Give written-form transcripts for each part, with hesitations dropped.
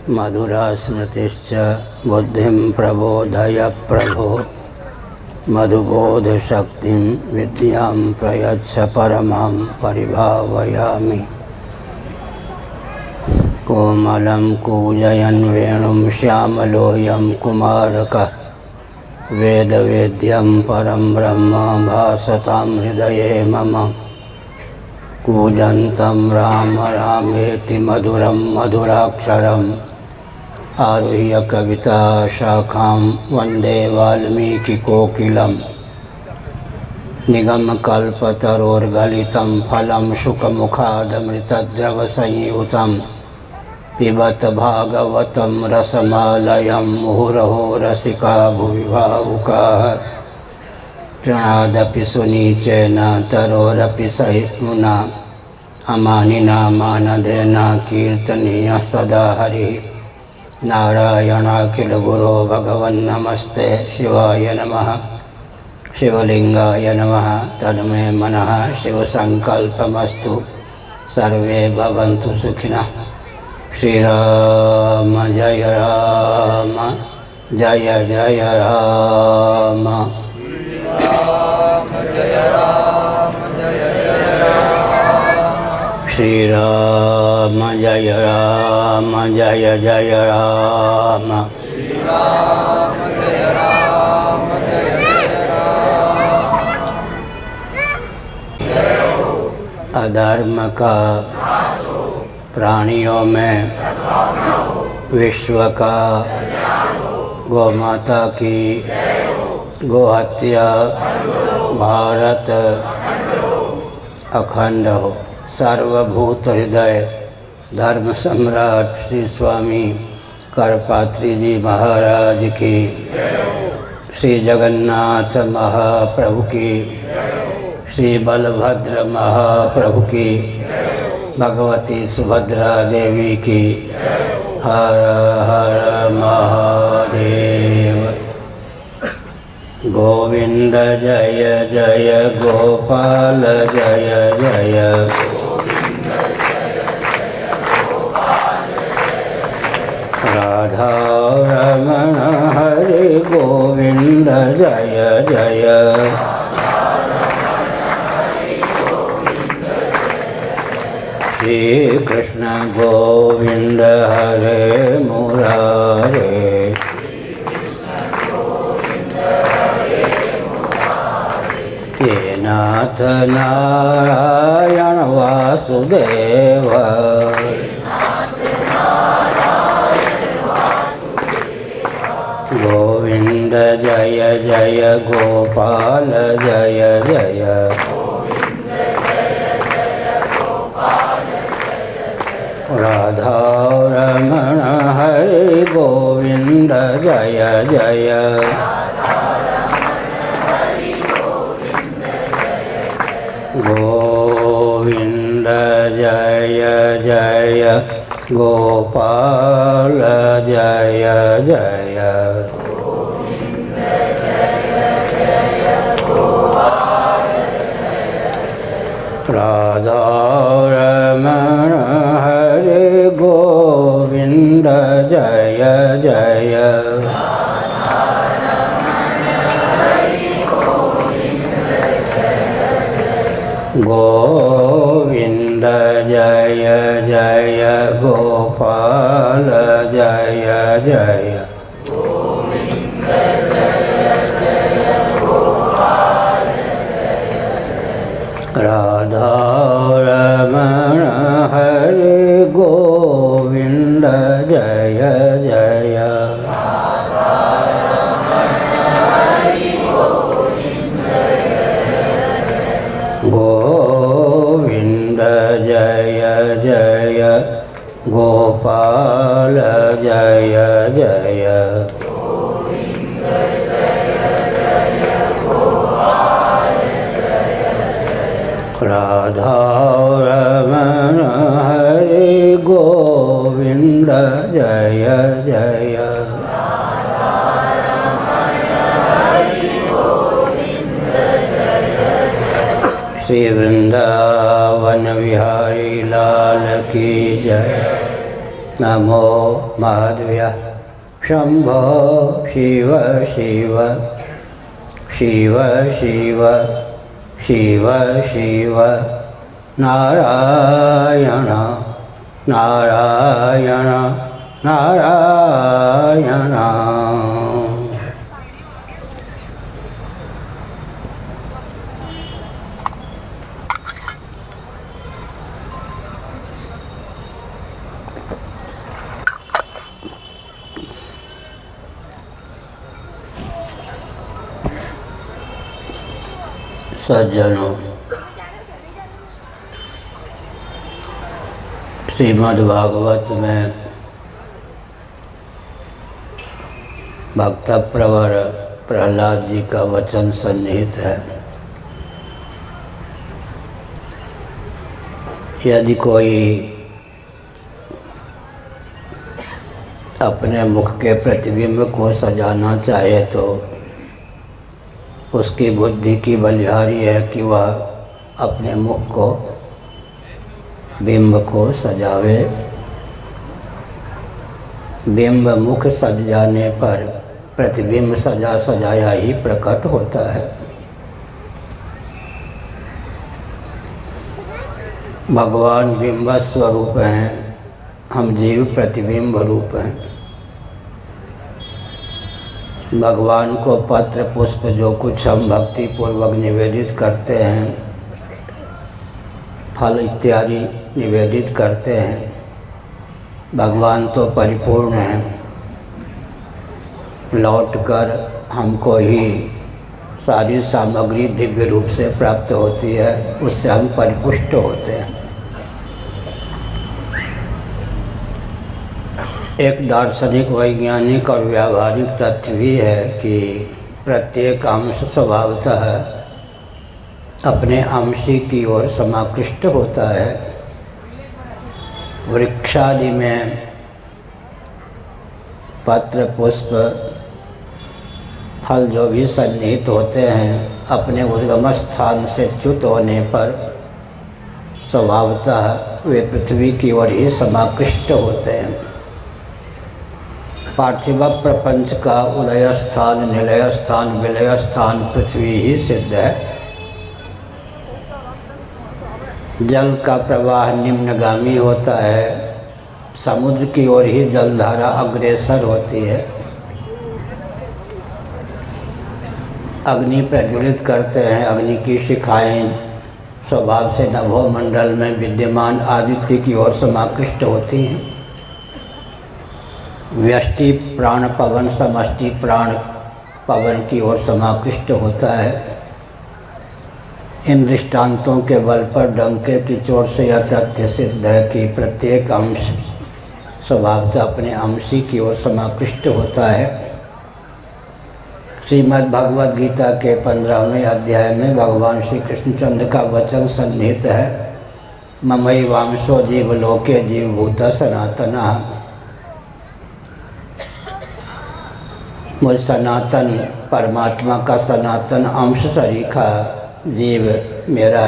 मधुरा स्मृतिश्च बुद्धिं प्रबोधय प्रभो मधुबोधशक्तिं विद्यां प्रयच्छ परमां परिभावयामि। कोमलं कूजयन् वेणुं श्यामलोऽयं कुमारकः वेदवेद्यं परं ब्रह्म भासतां हृदये मम। कूजन्तं राम रामेति मधुरं मधुराक्षरम् आरुह्य कविता शाखां वन्दे वाल्मीकिकोकिलं। निगमकल्पतरोर्गलितं फलं शुकमुखादमृतद्रवसंयुतं पिबत भागवतं रसमालयं मुहुरहो रसिका भुवि भावुकाः। तृणादपि सुनीचेन तरोरपि सहिष्णुना अमानिना मानदेना कीर्तनीयः सदा हरिः। नारायणाखिल गुरो भगवन्नमस्ते शिवाय नमः। शिवलिंगाय नमः। तन्मे मनः शिवसंकल्पमस्तु। सर्वे भवन्तु सुखिनः। श्रीराम जय राम जय जय राम। श्रीराम जय राम जय जय राम। अधर्म का प्राणियों में विश्व का गौमाता की गोहत्या भारत अखंड हो। सर्वभूत हृदय धर्म सम्राट श्री स्वामी करपात्री जी महाराज की, श्री जगन्नाथ महाप्रभु की, श्री बलभद्र महाप्रभु की, भगवती सुभद्रा देवी की। हर हर महादेव। गोविंद जय जय गोपाल जय जय। राधा रमण हरे गोविंद जय जय। श्री कृष्ण गोविंद हरे मुरारे। हे नाथ नारायण वासुदेव। गोविंद जय जय गोपाल जय जय। राधा रमण हरे गोविंद जय जय। गोविंद जय जय गोपाल जय जय। राधा रमण हरे गोविंद जय जय। गोविंद जय जय गोपाल जय जय। राधा रमण हरे गोविंद जय जय। गोविंद जय जय गोपाल जय जय। राधा रमण हरे गोविंद जय जय। श्री वृंदावन बिहारी लाल की जय। नमो महादेव्याय शंभो शिव शिव शिव शिव शिव शिव नारायण नारायण नारायण। सज्जनों, श्रीमद् भागवत में भक्त प्रवर प्रहलाद जी का वचन सन्निहित है। यदि कोई अपने मुख के प्रतिबिंब को सजाना चाहे तो उसकी बुद्धि की बलिहारी है कि वह अपने मुख को, बिंब को सजावे। बिंब मुख सज जाने पर प्रतिबिंब सजा सजाया ही प्रकट होता है। भगवान बिंब स्वरूप हैं, हम जीव प्रतिबिंब रूप हैं। भगवान को पत्र पुष्प जो कुछ हम भक्ति पूर्वक निवेदित करते हैं, फल इत्यादि निवेदित करते हैं, भगवान तो परिपूर्ण हैं। लौटकर हमको ही सारी सामग्री दिव्य रूप से प्राप्त होती है, उससे हम परिपुष्ट होते हैं। एक दार्शनिक, वैज्ञानिक और व्यावहारिक तथ्य भी है कि प्रत्येक अंश स्वभावतः अपने अंशी की ओर समाकृष्ट होता है। वृक्षादि में पत्र पुष्प फल जो भी सन्निहित होते हैं, अपने उद्गम स्थान से च्युत होने पर स्वभावतः वे पृथ्वी की ओर ही समाकृष्ट होते हैं। पार्थिव प्रपंच का उदय स्थान, निलय स्थान, विलय स्थान पृथ्वी ही सिद्ध है। जल का प्रवाह निम्नगामी होता है, समुद्र की ओर ही जलधारा अग्रसर होती है। अग्नि प्रज्वलित करते हैं, अग्नि की शिखाएं स्वभाव से नभोमंडल में विद्यमान आदित्य की ओर समाकृष्ट होती हैं। व्यष्टि प्राण पवन, समष्टि प्राण पवन की ओर समाकृष्ट होता है। इन दृष्टांतों के बल पर डंके की चोट से यह तथ्य सिद्ध है कि प्रत्येक अंश स्वभावतः अपने अंशी की ओर समाकृष्ट होता है। श्रीमद् भगवद गीता के 15वें अध्याय में भगवान श्री कृष्णचंद्र का वचन सन्निहित है। ममैवांशो जीवलोके जीवभूतः सनातनः। मुझ सनातन परमात्मा का सनातन अंश सरीखा जीव मेरा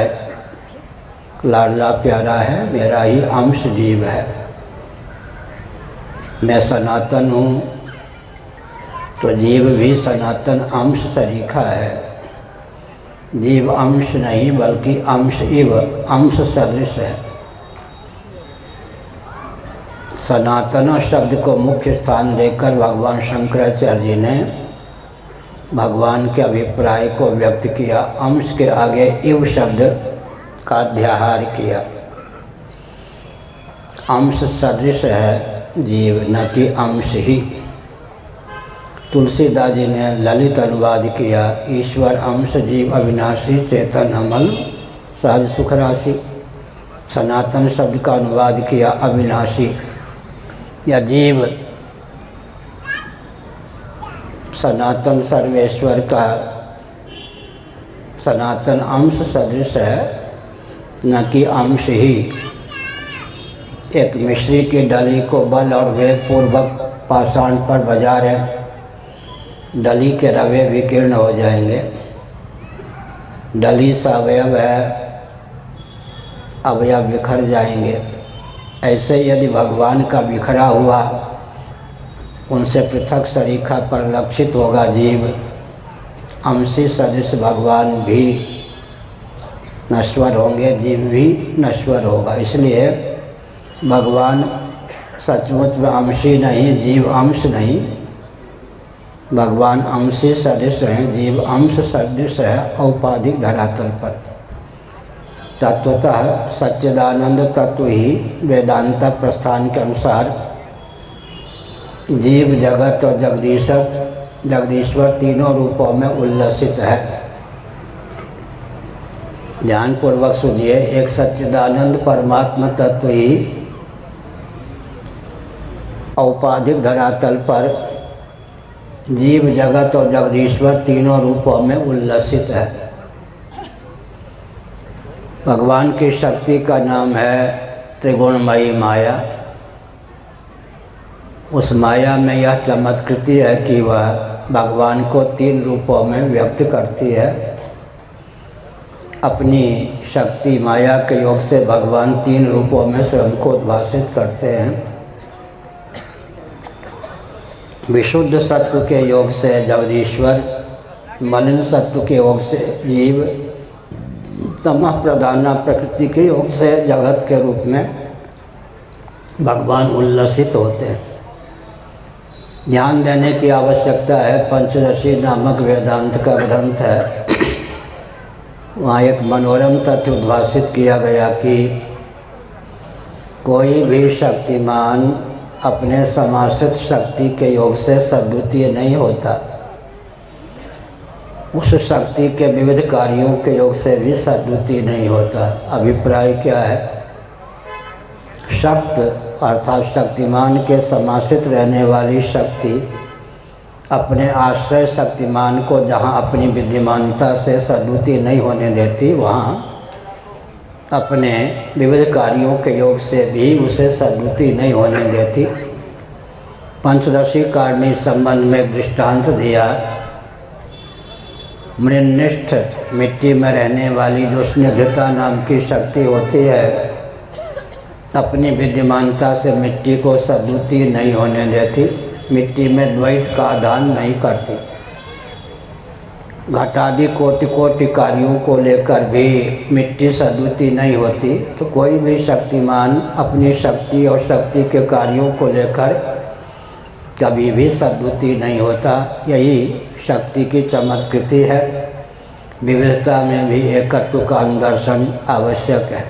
लाडला प्यारा है, मेरा ही अंश जीव है। मैं सनातन हूँ तो जीव भी सनातन अंश सरीखा है। जीव अंश नहीं बल्कि अंश इव, अंश सदृश है। सनातन शब्द को मुख्य स्थान देकर भगवान शंकराचार्य जी ने भगवान के अभिप्राय को व्यक्त किया। अंश के आगे इव शब्द का अध्याहार किया। अंश सदृश है जीव, न कि अंश ही। तुलसीदास जी ने ललित अनुवाद किया, ईश्वर अंश जीव अविनाशी चेतन अमल सहज सुख राशि। सनातन शब्द का अनुवाद किया अविनाशी, या जीव सनातन सर्वेश्वर का सनातन अंश सदृश है, न कि अंश ही। एक मिश्री की डली को बल और वेग पूर्वक पाषाण पर बजारे, डली के रवे विकीर्ण हो जाएंगे। डली सा अवयव है, अवयव बिखर जाएंगे। ऐसे यदि भगवान का बिखरा हुआ उनसे पृथक सरीखा परिलक्षित होगा जीव, अंशी सदृश भगवान भी नश्वर होंगे, जीव भी नश्वर होगा। इसलिए भगवान सचमुच में अंशी नहीं, जीव अंश नहीं। भगवान अंशी सदृश हैं, जीव अंश सदृश है औपाधिक धरातल पर। तत्वतः सच्चिदानंद तत्व ही वेदांत प्रस्थान के अनुसार जीव, जगत और जगदीश्वर तीनों रूपों में उल्लसित है। ध्यानपूर्वक सुनिए, एक सच्चिदानंद परमात्मा तत्व ही औपाधिक धरातल पर जीव, जगत और जगदीश्वर तीनों रूपों में उल्लसित है। भगवान की शक्ति का नाम है त्रिगुणमयी माया। उस माया में यह चमत्कृति है कि वह भगवान को तीन रूपों में व्यक्त करती है। अपनी शक्ति माया के योग से भगवान तीन रूपों में स्वयं को उद्भाषित करते हैं। विशुद्ध सत्व के योग से जगदीश्वर, मलिन सत्व के योग से जीव, तमः प्रधान प्रकृति के योग से जगत के रूप में भगवान उल्लसित होते हैं। ध्यान देने की आवश्यकता है। पंचदशी नामक वेदांत का ग्रंथ है, वहाँ एक मनोरम तथ्य उद्भाषित किया गया कि कोई भी शक्तिमान अपने समाश्रित शक्ति के योग से सद्वितीय नहीं होता। उस शक्ति के विविध कार्यों के योग से भी सद्वितीय नहीं होता। अभिप्राय क्या है? शक्त अर्थात शक्तिमान के समाश्रित रहने वाली शक्ति अपने आश्रय शक्तिमान को जहाँ अपनी विद्यमानता से सद्वितीय नहीं होने देती, वहाँ अपने विविध कार्यों के योग से भी उसे सद्वितीय नहीं होने देती। पंचदशी कार ने इस संबंध में एक दृष्टांत दिया। मृन्निष्ठ मिट्टी में रहने वाली जो स्निग्धता नाम की शक्ति होती है, अपनी विद्यमानता से मिट्टी को सद्वितीय नहीं होने देती, मिट्टी में द्वैत का आधान नहीं करती। घटादि कोटि कोटि कार्यों को लेकर भी मिट्टी सद्वितीय नहीं होती। तो कोई भी शक्तिमान अपनी शक्ति और शक्ति के कार्यों को लेकर कभी भी सद्वितीय नहीं होता। यही शक्ति की चमत्कृति है। विविधता में भी एकत्व का दर्शन आवश्यक है।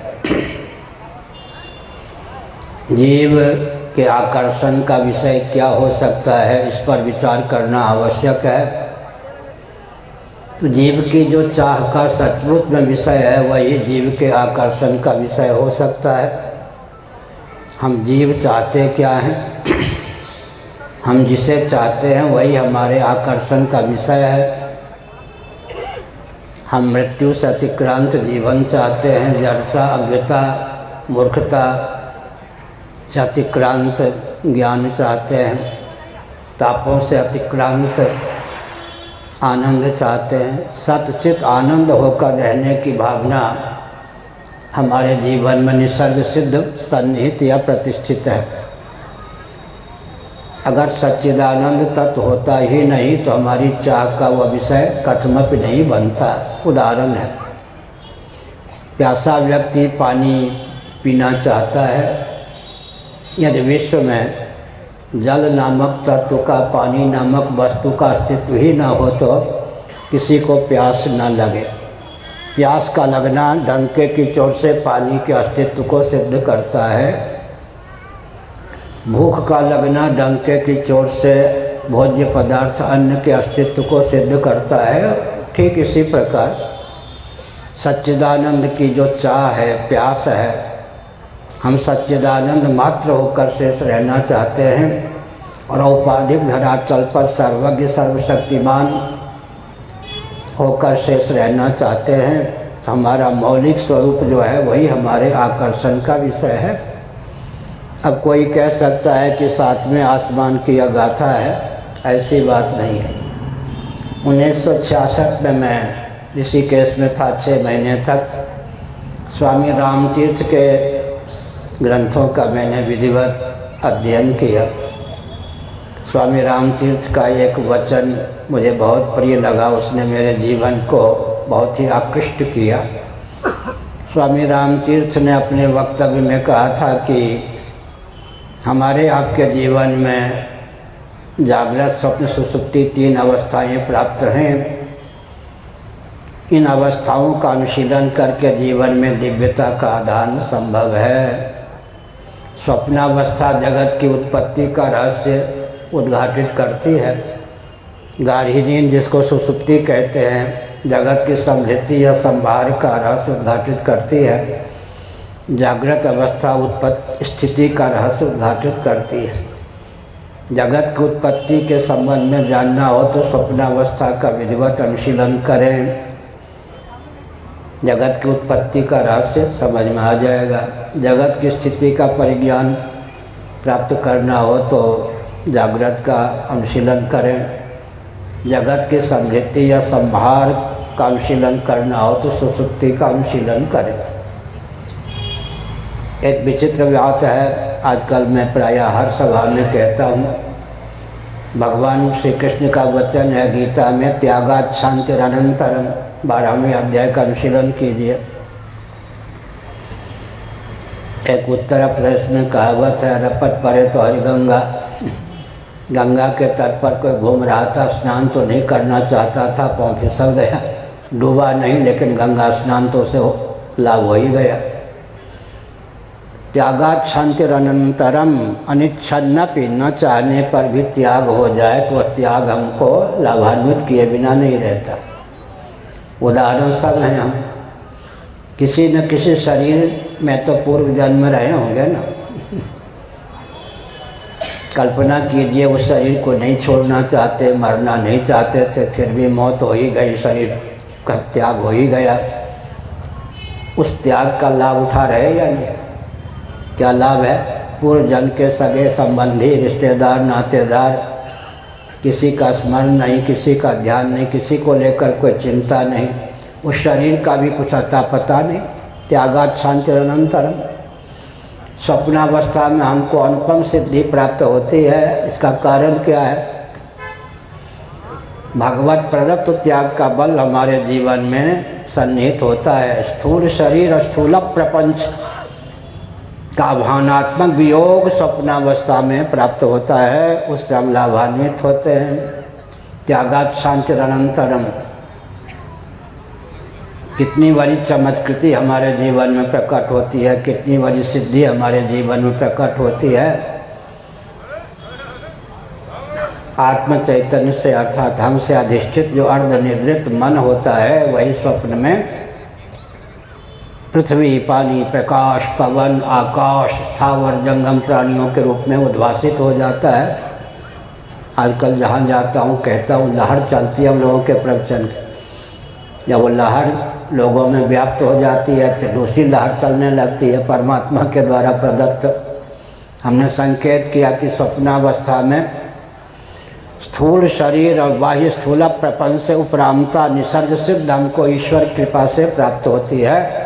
जीव के आकर्षण का विषय क्या हो सकता है, इस पर विचार करना आवश्यक है। तो जीव की जो चाह का सचमुच में विषय है, वही जीव के आकर्षण का विषय हो सकता है। हम जीव चाहते क्या हैं? हम जिसे चाहते हैं वही हमारे आकर्षण का विषय है। हम मृत्यु से अतिक्रांत जीवन चाहते हैं, जड़ता, अज्ञता, मूर्खता से अतिक्रांत ज्ञान चाहते हैं, तापों से अतिक्रांत आनंद चाहते हैं। सतचित आनंद होकर रहने की भावना हमारे जीवन में निसर्ग सिद्ध सन्निहित या प्रतिष्ठित है। अगर सच्चिदानंद तत्व होता ही नहीं तो हमारी चाह का वह विषय कथमपि नहीं बनता। उदाहरण है, प्यासा व्यक्ति पानी पीना चाहता है। यदि विश्व में जल नामक तत्व का, पानी नामक वस्तु का अस्तित्व ही न हो तो किसी को प्यास न लगे। प्यास का लगना डंके की चोट से पानी के अस्तित्व को सिद्ध करता है। भूख का लगना डंके की चोट से भोज्य पदार्थ अन्न के अस्तित्व को सिद्ध करता है। ठीक इसी प्रकार सच्चिदानंद की जो चाह है, प्यास है, हम सच्चिदानंद मात्र होकर शेष रहना चाहते हैं और औपाधिक धरातल पर सर्वज्ञ सर्वशक्तिमान होकर शेष रहना चाहते हैं। हमारा मौलिक स्वरूप जो है वही हमारे आकर्षण का विषय है। अब कोई कह सकता है कि सातवें आसमान की यह गाथा है, ऐसी बात नहीं है। 1966 में मैं ऋषिकेश में था 6 महीने तक। स्वामी रामतीर्थ के ग्रंथों का मैंने विधिवत अध्ययन किया। स्वामी रामतीर्थ का एक वचन मुझे बहुत प्रिय लगा, उसने मेरे जीवन को बहुत ही आकृष्ट किया। स्वामी रामतीर्थ ने अपने वक्तव्य में कहा था कि हमारे आपके जीवन में जागृत, स्वप्न, सुषुप्ति 3 अवस्थाएं प्राप्त हैं। इन अवस्थाओं का अनुशीलन करके जीवन में दिव्यता का आदान संभव है। स्वप्नावस्था जगत की उत्पत्ति का रहस्य उद्घाटित करती है। गाढ़ी नींद, जिसको सुषुप्ति कहते हैं, जगत की समृद्धि या संभार का रहस्य उद्घाटित करती है। जागृत अवस्था उत्पत्ति स्थिति का रहस्य उद्घाटित करती है। जगत की उत्पत्ति के संबंध में जानना हो तो स्वप्नावस्था का विधिवत अनुशीलन करें, जगत की उत्पत्ति का रहस्य समझ में आ जाएगा। जगत की स्थिति का परिज्ञान प्राप्त करना हो तो जागृत का अनुशीलन करें, जगत की समृद्धि या संभार का अनुशीलन करना हो तो सुषुप्ति का अनुशीलन करें। एक विचित्र बात है, आजकल मैं प्रायः हर सभा में कहता हूँ, भगवान श्री कृष्ण का वचन है गीता में, त्यागात् शान्तिरनन्तरम्, 12वें अध्याय का अनुशीलन कीजिए। एक उत्तर प्रदेश में कहावत है, रपट पड़े तो हरि गंगा। गंगा के तट पर कोई घूम रहा था, स्नान तो नहीं करना चाहता था, पाँव फिसल गया, डूबा नहीं, लेकिन गंगा स्नान तो उसे लाभ हो ही गया। त्यागात् शान्तिरनन्तरम्, अनिच्छन्नपि, न चाहने पर भी त्याग हो जाए तो त्याग हमको लाभान्वित किए बिना नहीं रहता। उदाहरण सब हैं, हम किसी न किसी शरीर में तो पूर्व जन्म रहे होंगे ना। कल्पना कीजिए उस शरीर को नहीं छोड़ना चाहते, मरना नहीं चाहते थे, फिर भी मौत हो ही गई, शरीर का त्याग हो ही गया। उस त्याग का लाभ उठा रहे या नहीं? क्या लाभ है? पूर्व जन्म के सगे संबंधी, रिश्तेदार, नातेदार, किसी का स्मरण नहीं, किसी का ध्यान नहीं, किसी को लेकर कोई चिंता नहीं, उस शरीर का भी कुछ अता पता नहीं। त्यागात् शान्तिरनन्तरम्। स्वप्नावस्था में हमको अनुपम सिद्धि प्राप्त होती है। इसका कारण क्या है? भगवत प्रदत्त त्याग का बल हमारे जीवन में सन्निहित होता है। स्थूल शरीर, स्थूल प्रपंच का भावनात्मक वियोग स्वप्नावस्था में प्राप्त होता है, उससे हम लाभान्वित होते हैं। त्यागात् शान्तिरनन्तरम्। कितनी बड़ी चमत्कृति हमारे जीवन में प्रकट होती है, कितनी बड़ी सिद्धि हमारे जीवन में प्रकट होती है। आत्म चैतन्य से, अर्थात हमसे अधिष्ठित जो अर्धनिद्रित मन होता है, वही स्वप्न में पृथ्वी, पानी, प्रकाश, पवन, आकाश, स्थावर जंगम प्राणियों के रूप में उद्भासित हो जाता है। आजकल जहाँ जाता हूँ कहता हूँ, लहर चलती है हम लोगों के प्रवचन। जब वो लहर लोगों में व्याप्त हो जाती है तो दूसरी लहर चलने लगती है, परमात्मा के द्वारा प्रदत्त। हमने संकेत किया कि स्वप्नावस्था में स्थूल शरीर और बाह्य स्थूल प्रपंच से उपरामता निसर्ग सिद्ध हमको ईश्वर कृपा से प्राप्त होती है।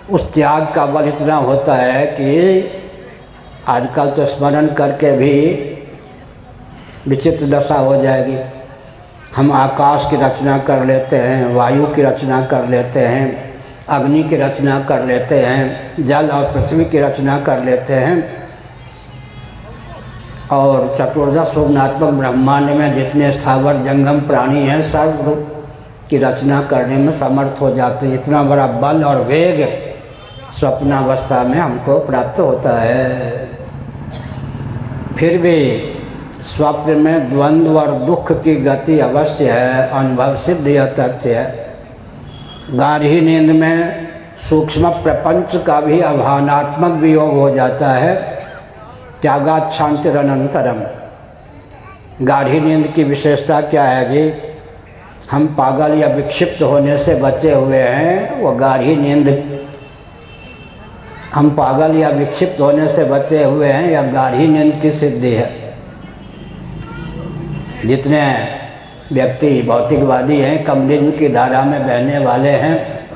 उस त्याग का बल इतना होता है कि आजकल तो स्मरण करके भी विचित्र दशा हो जाएगी। हम आकाश की रचना कर लेते हैं, वायु की रचना कर लेते हैं, अग्नि की रचना कर लेते हैं, जल और पृथ्वी की रचना कर लेते हैं, और चतुर्दश भुवनात्मक ब्रह्मांड में जितने स्थावर जंगम प्राणी हैं, सर्व रूप की रचना करने में समर्थ हो जाते हैं। इतना बड़ा बल और वेग स्वप्नावस्था में हमको प्राप्त होता है। फिर भी स्वप्न में द्वंद्व और दुख की गति अवश्य है, अनुभव सिद्ध यह तथ्य है। गाढ़ी नींद में सूक्ष्म प्रपंच का भी आभानात्मक वियोग हो जाता है। त्यागात् शान्तिरनन्तरम्। गाढ़ी नींद की विशेषता क्या है जी? हम पागल या विक्षिप्त होने से बचे हुए हैं। वो गाढ़ी नींद, हम पागल या विक्षिप्त होने से बचे हुए हैं, या गाढ़ी नींद की सिद्धि है। जितने व्यक्ति भौतिकवादी हैं, कम्युनिज्म की धारा में बहने वाले हैं,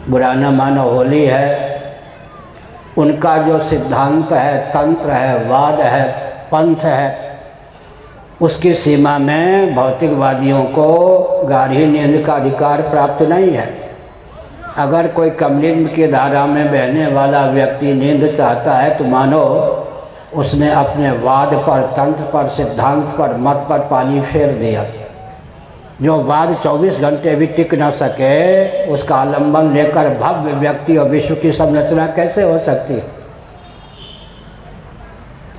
बुरा न मानो होली है, उनका जो सिद्धांत है, तंत्र है, वाद है, पंथ है, उसकी सीमा में भौतिकवादियों को गाढ़ी नींद का अधिकार प्राप्त नहीं है। अगर कोई कम्युनिज्म की धारा में बहने वाला व्यक्ति नींद चाहता है तो मानो उसने अपने वाद पर, तंत्र पर, सिद्धांत पर, मत पर पानी फेर दिया। जो वाद 24 घंटे भी टिक न सके, उसका आलंबन लेकर भव्य व्यक्ति और विश्व की संरचना कैसे हो सकती है?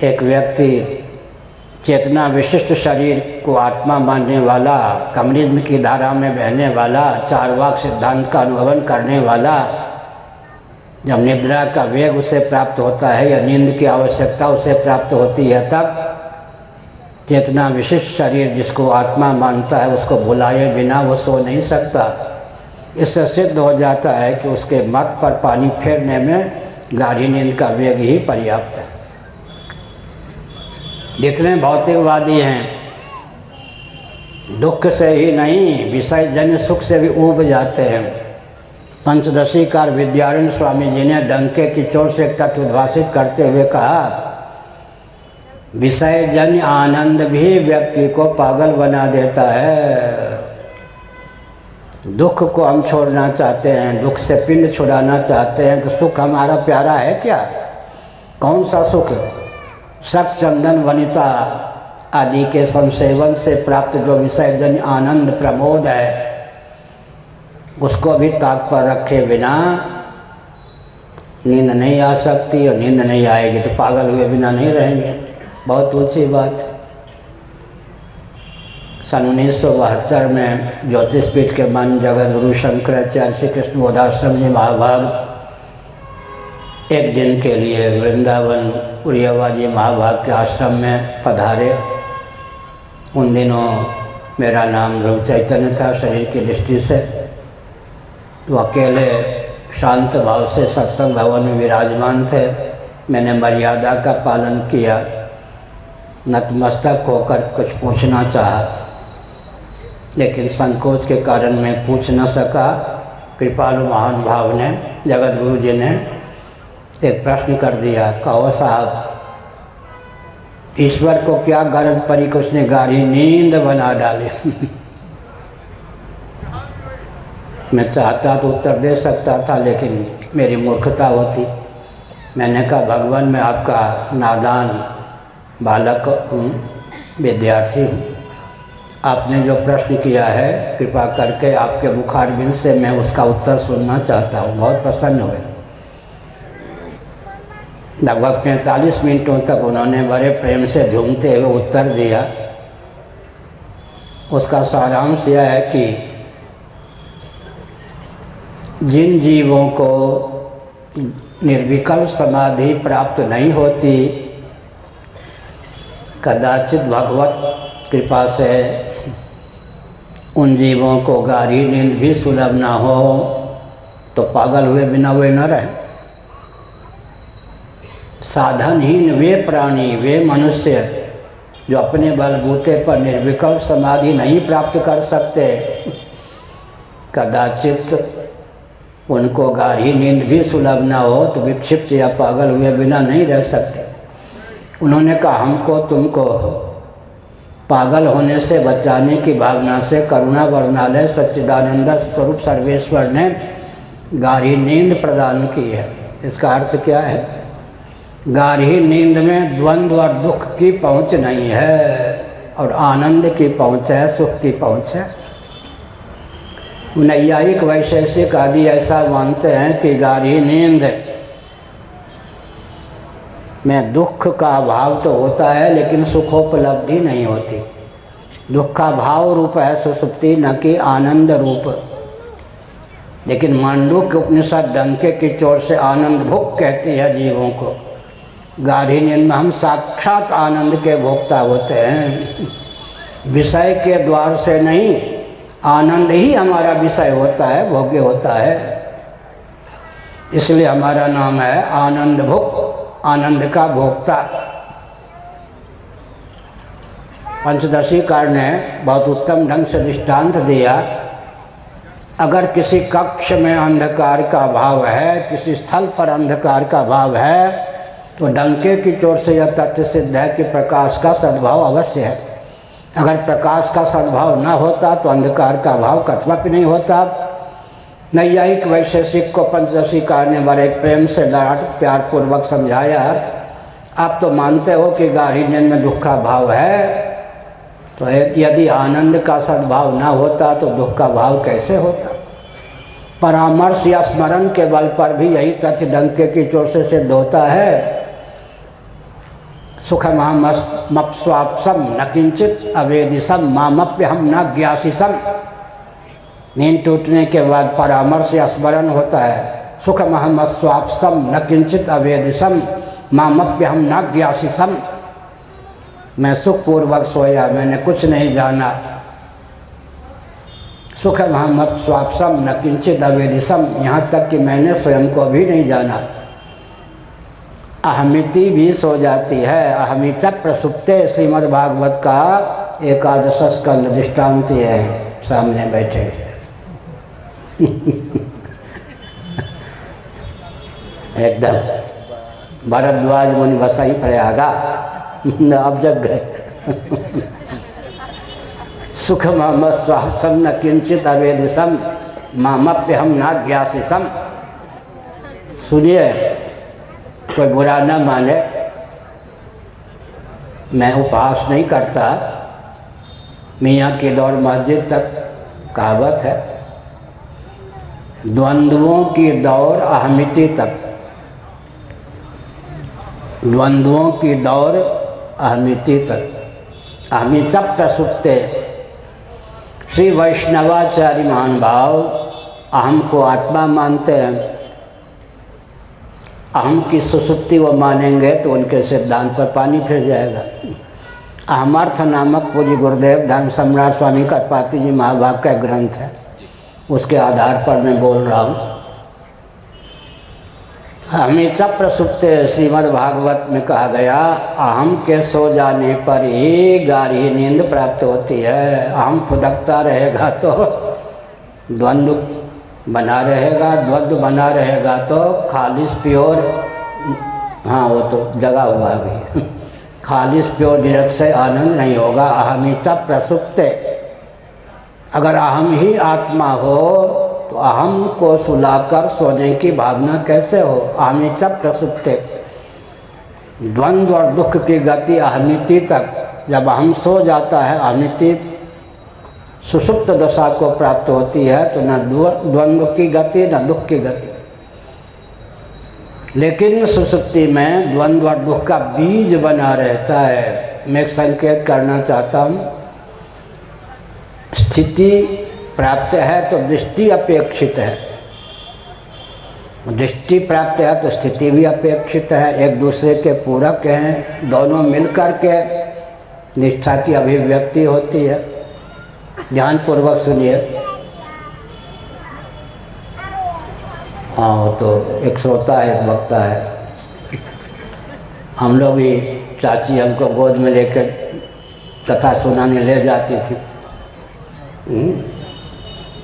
एक व्यक्ति चेतना विशिष्ट शरीर को आत्मा मानने वाला, कम्युनिज्म की धारा में बहने वाला, चारवाक सिद्धांत का अनुभवन करने वाला, जब निद्रा का वेग उसे प्राप्त होता है या नींद की आवश्यकता उसे प्राप्त होती है, तब चेतना विशिष्ट शरीर जिसको आत्मा मानता है उसको भुलाए बिना वो सो नहीं सकता। इससे सिद्ध हो जाता है कि उसके मत पर पानी फेरने में गाढ़ी नींद का वेग ही पर्याप्त है। जितने भौतिकवादी हैं दुख से ही नहीं, विषय जन्य सुख से भी ऊब जाते हैं। पंचदशीकार विद्यारण्य स्वामी जी ने डंके की चोट से एक तथ्य उद्भाषित करते हुए कहा, विषय जन्य आनंद भी व्यक्ति को पागल बना देता है। दुख को हम छोड़ना चाहते हैं, दुख से पिंड छुड़ाना चाहते हैं, तो सुख हमारा प्यारा है क्या? कौन सा सुख? शक, चंदन, वनिता आदि के संसेवन से प्राप्त जो विषय जन्य आनंद, प्रमोद है, उसको भी ताक पर रखे बिना नींद नहीं आ सकती, और नींद नहीं आएगी तो पागल हुए बिना नहीं रहेंगे। बहुत ऊंची बात। सन 1972 में ज्योतिषपीठ के मन जगत गुरु शंकराचार्य श्री कृष्ण बोधाश्रम जी महाभाग एक दिन के लिए वृंदावन उड़ियावाजी महाभाग के आश्रम में पधारे। उन दिनों मेरा नाम ध्रुव चैतन्य था शरीर की दृष्टि से। वो अकेले शांत भाव से सत्संग भवन में विराजमान थे। मैंने मर्यादा का पालन किया, नतमस्तक होकर कुछ पूछना चाहा, लेकिन संकोच के कारण मैं पूछ न सका। कृपालु महान भाव ने, जगत गुरु जी ने एक प्रश्न कर दिया, कहो साहब, ईश्वर को क्या गरज पड़ी कि उसने गाढ़ी नींद बना डाली? मैं चाहता तो उत्तर दे सकता था, लेकिन मेरी मूर्खता होती। मैंने कहा, भगवान मैं आपका नादान बालक हूँ, विद्यार्थी हूँ। आपने जो प्रश्न किया है, कृपा करके आपके मुखारबिंद से मैं उसका उत्तर सुनना चाहता हूँ। बहुत प्रसन्न हुए। लगभग 45 मिनटों तक उन्होंने बड़े प्रेम से झूमते हुए उत्तर दिया। उसका सारांश यह है कि जिन जीवों को निर्विकल्प समाधि प्राप्त नहीं होती, कदाचित भगवत कृपा से उन जीवों को गाढ़ी नींद भी सुलभ ना हो तो पागल हुए बिना वे न रहे। साधनहीन वे प्राणी, वे मनुष्य जो अपने बलबूते पर निर्विकल्प समाधि नहीं प्राप्त कर सकते, कदाचित उनको गाढ़ी नींद भी सुलभ ना हो तो विक्षिप्त या पागल हुए बिना नहीं रह सकते। उन्होंने कहा, हमको तुमको पागल होने से बचाने की भावना से करुणा वर्णालय सच्चिदानंद स्वरूप सर्वेश्वर ने गाढ़ी नींद प्रदान की है। इसका अर्थ क्या है? गाढ़ी नींद में द्वंद्व और दुख की पहुँच नहीं है और आनंद की पहुँच है, सुख की पहुँच है। नैयायिक वैशेषिक आदि ऐसा मानते हैं कि गाढ़ी नींद में दुख का अभाव तो होता है लेकिन सुखोपलब्धि नहीं होती। दुख का भाव रूप है सुषुप्ति, न कि आनंद रूप। लेकिन मांडूक्य उपनिषद डंके की चोट से आनंद भुक कहती है जीवों को। गाढ़ी नींद में हम साक्षात आनंद के भोक्ता होते हैं, विषय के द्वार से नहीं। आनंद ही हमारा विषय होता है, भोग्य होता है। इसलिए हमारा नाम है आनंद भुक, आनंद का भोक्ता। पंचदशीकार ने बहुत उत्तम ढंग से दृष्टांत दिया अगर किसी कक्ष में अंधकार का भाव है, किसी स्थल पर अंधकार का भाव है, तो डंके की चोट से यह तथ्य सिद्ध है कि प्रकाश का सद्भाव अवश्य है। अगर प्रकाश का सद्भाव न होता तो अंधकार का भाव कथमपि नहीं होता। नैयायिक वैशेषिक को पंचदशीकार ने बड़े प्रेम से प्यार पूर्वक समझाया। आप तो मानते हो कि गाढ़ी नींद में दुख का भाव है, तो यदि आनंद का सद्भाव न होता तो दुख का भाव कैसे होता। परामर्श या स्मरण के बल पर भी यही तथ्य डंके की चोट से सिद्ध होता है। सुखमहमस्वाप्सम न किंचित अवेदिसम मामप्यहम न ज्ञासिसम। नींद टूटने के बाद परामर्श या स्मरण होता है। सुखमहमस्वाप्सम न किंचित अवेदिसम मामप्यहम न ज्ञासिसम। मैं सुखपूर्वक सोया, मैंने कुछ नहीं जाना। सुखमहमस्वाप्सम न किंचित अवेदिसम, यहाँ तक कि मैंने स्वयं को भी नहीं जाना। अहमिति भी सो जाती है। अहमित प्रसुप्ते श्रीमद्भागवत का 11 स्कंद दृष्टांत है, सामने बैठे एकदम भरद्वाज मुनि बसाई प्रयागा, अब जग गए। सुखमहमस्वाप्सम न किंचित अवेदिसम मामप्यहम न ज्ञासिसम। सुनिए, कोई बुरा न माने, मैं उपहास नहीं करता। मियाँ की दौड़ मस्जिद तक कहावत है, द्वंद्वों की दौड़ अहमिति तक। द्वंद्वों की दौड़ अहमिति तक। अहमित प्रसुप्ते। श्री वैष्णवाचार्य महान भाव अहम को आत्मा मानते हैं। अहम की सुसुप्ति वो मानेंगे तो उनके सिद्धांत पर पानी फिर जाएगा। अहमर्थ नामक पूज्य गुरुदेव धर्म सम्राट स्वामी करपाती जी महाभाग का ग्रंथ है, उसके आधार पर मैं बोल रहा हूँ। अहमित प्रसुप्ते श्रीमद्भागवत में कहा गया, अहम के सो जाने पर ही गाढ़ी नींद प्राप्त होती है। अहम फुदकता रहेगा तो द्वंद्व बना रहेगा, द्वंद्व बना रहेगा तो खालिश प्योर, हाँ वो तो जगा हुआ भी, खालिश प्योर निरक्षय आनंद नहीं होगा। अहमित प्रसुप्ते। अगर अहम ही आत्मा हो तो अहम को सुलाकर सोने की भावना कैसे हो। अहमित प्रसुप्ते। द्वंद्व और दुख की गति अहमिति तक। जब अहम सो जाता है, अहमिति सुषुप्त दशा को प्राप्त होती है, तो न द्वंद्व की गति न दुख की गति। लेकिन सुषुप्ति में द्वंद्व और दुख का बीज बना रहता है। मैं एक संकेत करना चाहता हूँ। स्थिति प्राप्त है तो दृष्टि अपेक्षित है, दृष्टि प्राप्त है तो स्थिति भी अपेक्षित है। एक दूसरे के पूरक हैं, दोनों मिलकर के निष्ठा की अभिव्यक्ति होती है। ध्यानपूर्वक सुनिए। हाँ, तो एक श्रोता है, एक वक्ता है। हम लोग भी, चाची हमको गोद में लेकर कथा सुनाने ले जाती थी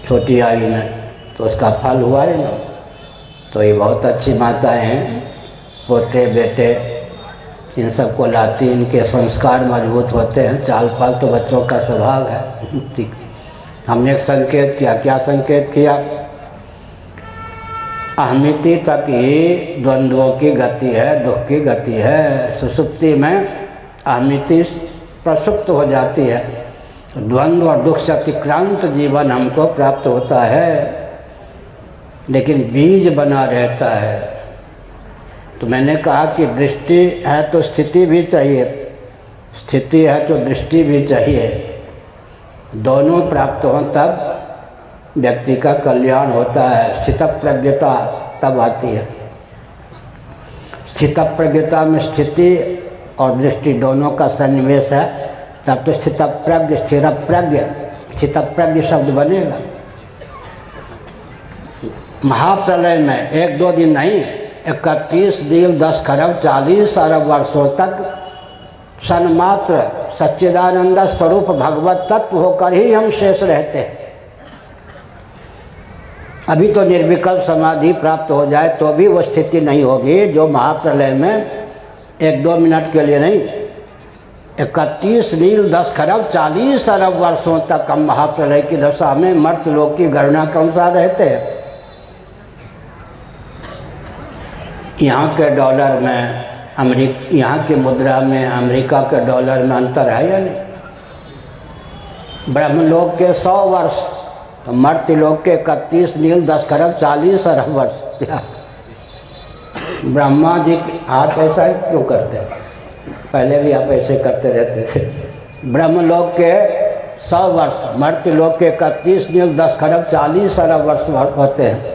छोटी आयु में, तो उसका फल हुआ है ना। तो ये बहुत अच्छी माताएं हैं, पोते बेटे इन सबको लाती, इनके संस्कार मजबूत होते हैं। चाल पाल तो बच्चों का स्वभाव है। ठीक, हमने एक संकेत किया। क्या संकेत किया? अहमिति तक ही द्वंद्वों की गति है, दुख की गति है। सुसुप्ति में अहमिति प्रसुप्त हो जाती है, द्वंद्व और दुख से अतिक्रांत जीवन हमको प्राप्त होता है। लेकिन बीज बना रहता है। तो मैंने कहा कि दृष्टि है तो स्थिति भी चाहिए, स्थिति है तो दृष्टि भी चाहिए। दोनों प्राप्त हों तब व्यक्ति का कल्याण होता है। स्थितप्रज्ञता तब आती है। स्थितप्रज्ञता में स्थिति और दृष्टि दोनों का सन्निवेश है, तब तो स्थितप्रज्ञ स्थिरप्रज्ञ, स्थितप्रज्ञ शब्द बनेगा। महाप्रलय में 1-2 दिन नहीं, 31 दिन 10 खरब 40 अरब वर्षों तक सन्मात्र सच्चिदानंद स्वरूप भगवत तत्व होकर ही हम शेष रहते हैं। अभी तो निर्विकल्प समाधि प्राप्त हो जाए तो भी वो स्थिति नहीं होगी जो महाप्रलय में 1-2 मिनट के लिए नहीं, 31 नील 10 खरब 40 अरब वर्षों तक हम महाप्रलय की दशा में मर्त लोक की गणना के अनुसार रहते हैं। यहाँ के डॉलर में यहाँ की मुद्रा में अमेरिका के डॉलर में अंतर है या नहीं? ब्रह्मलोक के 100 वर्ष, मर्त्यलोक के 31 नील 10 खरब 40 अरब वर्ष। ब्रह्मा जी हाथ ऐसा क्यों करते हैं? पहले भी आप ऐसे करते रहते थे। ब्रह्मलोक के 100 वर्ष, मर्त्यलोक के 31 नील 10 खरब 40 अरब वर्ष होते हैं।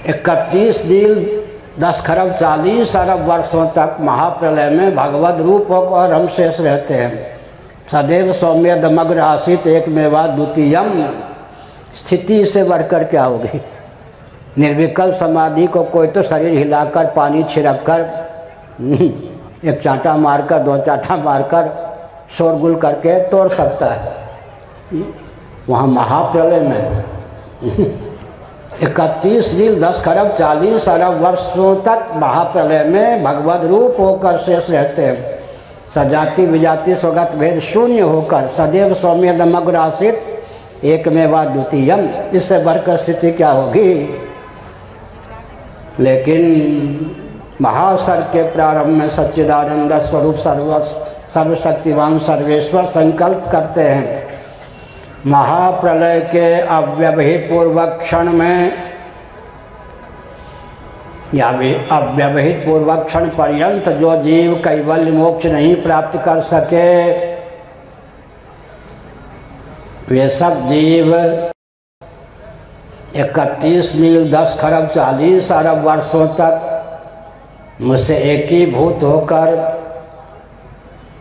31 नील 10 खरब 40 अरब वर्षों तक महाप्रलय में भगवद रूप और हम शेष रहते हैं। सदैव सौम्य दमग्र आसित एक मेवा द्वितीयम। स्थिति से बढ़कर क्या होगी? निर्विकल्प समाधि को कोई तो शरीर हिलाकर, पानी छिड़ककर, एक चांटा मारकर, 2 चांटा मारकर, शोरगुल करके तोड़ सकता है। वहाँ महाप्रलय में 31 नील 10 खरब 40 अरब वर्षों तक महाप्रलय में भगवद रूप होकर शेष रहते हैं। सजाति विजाति स्वगत भेद शून्य होकर सदैव सौम्य दमग्र आसित एकमेवा द्वितीयम। इससे बढ़कर स्थिति क्या होगी? लेकिन महासर्ग के प्रारंभ में सच्चिदानंद स्वरूप सर्वशक्तिवान सर्वेश्वर संकल्प करते हैं। महाप्रलय के अव्यवहित पूर्वक क्षण में या अव्यवहित पूर्वक क्षण पर्यंत जो जीव कैवल्य मोक्ष नहीं प्राप्त कर सके, वे सब जीव 31 नील 10 खरब 40 अरब वर्षों तक मुझसे एकीभूत होकर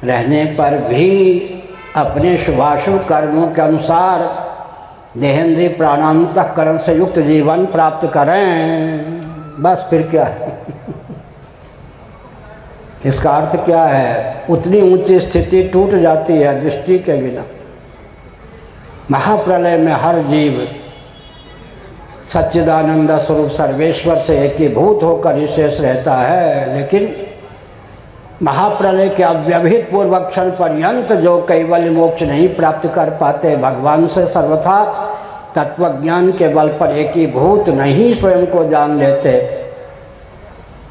रहने पर भी अपने शुभाशुभ कर्मों के अनुसार देहेंद्रीय प्राणांतःकरण से युक्त जीवन प्राप्त करें। बस फिर क्या है? इसका अर्थ क्या है? उतनी ऊंची स्थिति टूट जाती है दृष्टि के बिना। महाप्रलय में हर जीव सच्चिदानंद स्वरूप सर्वेश्वर से एकीभूत होकर ही शेष रहता है। लेकिन महाप्रलय के अव्यवहित पूर्वक क्षण पर्यंत जो कैवल्य मोक्ष नहीं प्राप्त कर पाते, भगवान से सर्वथा तत्वज्ञान के बल पर एकीभूत नहीं स्वयं को जान लेते,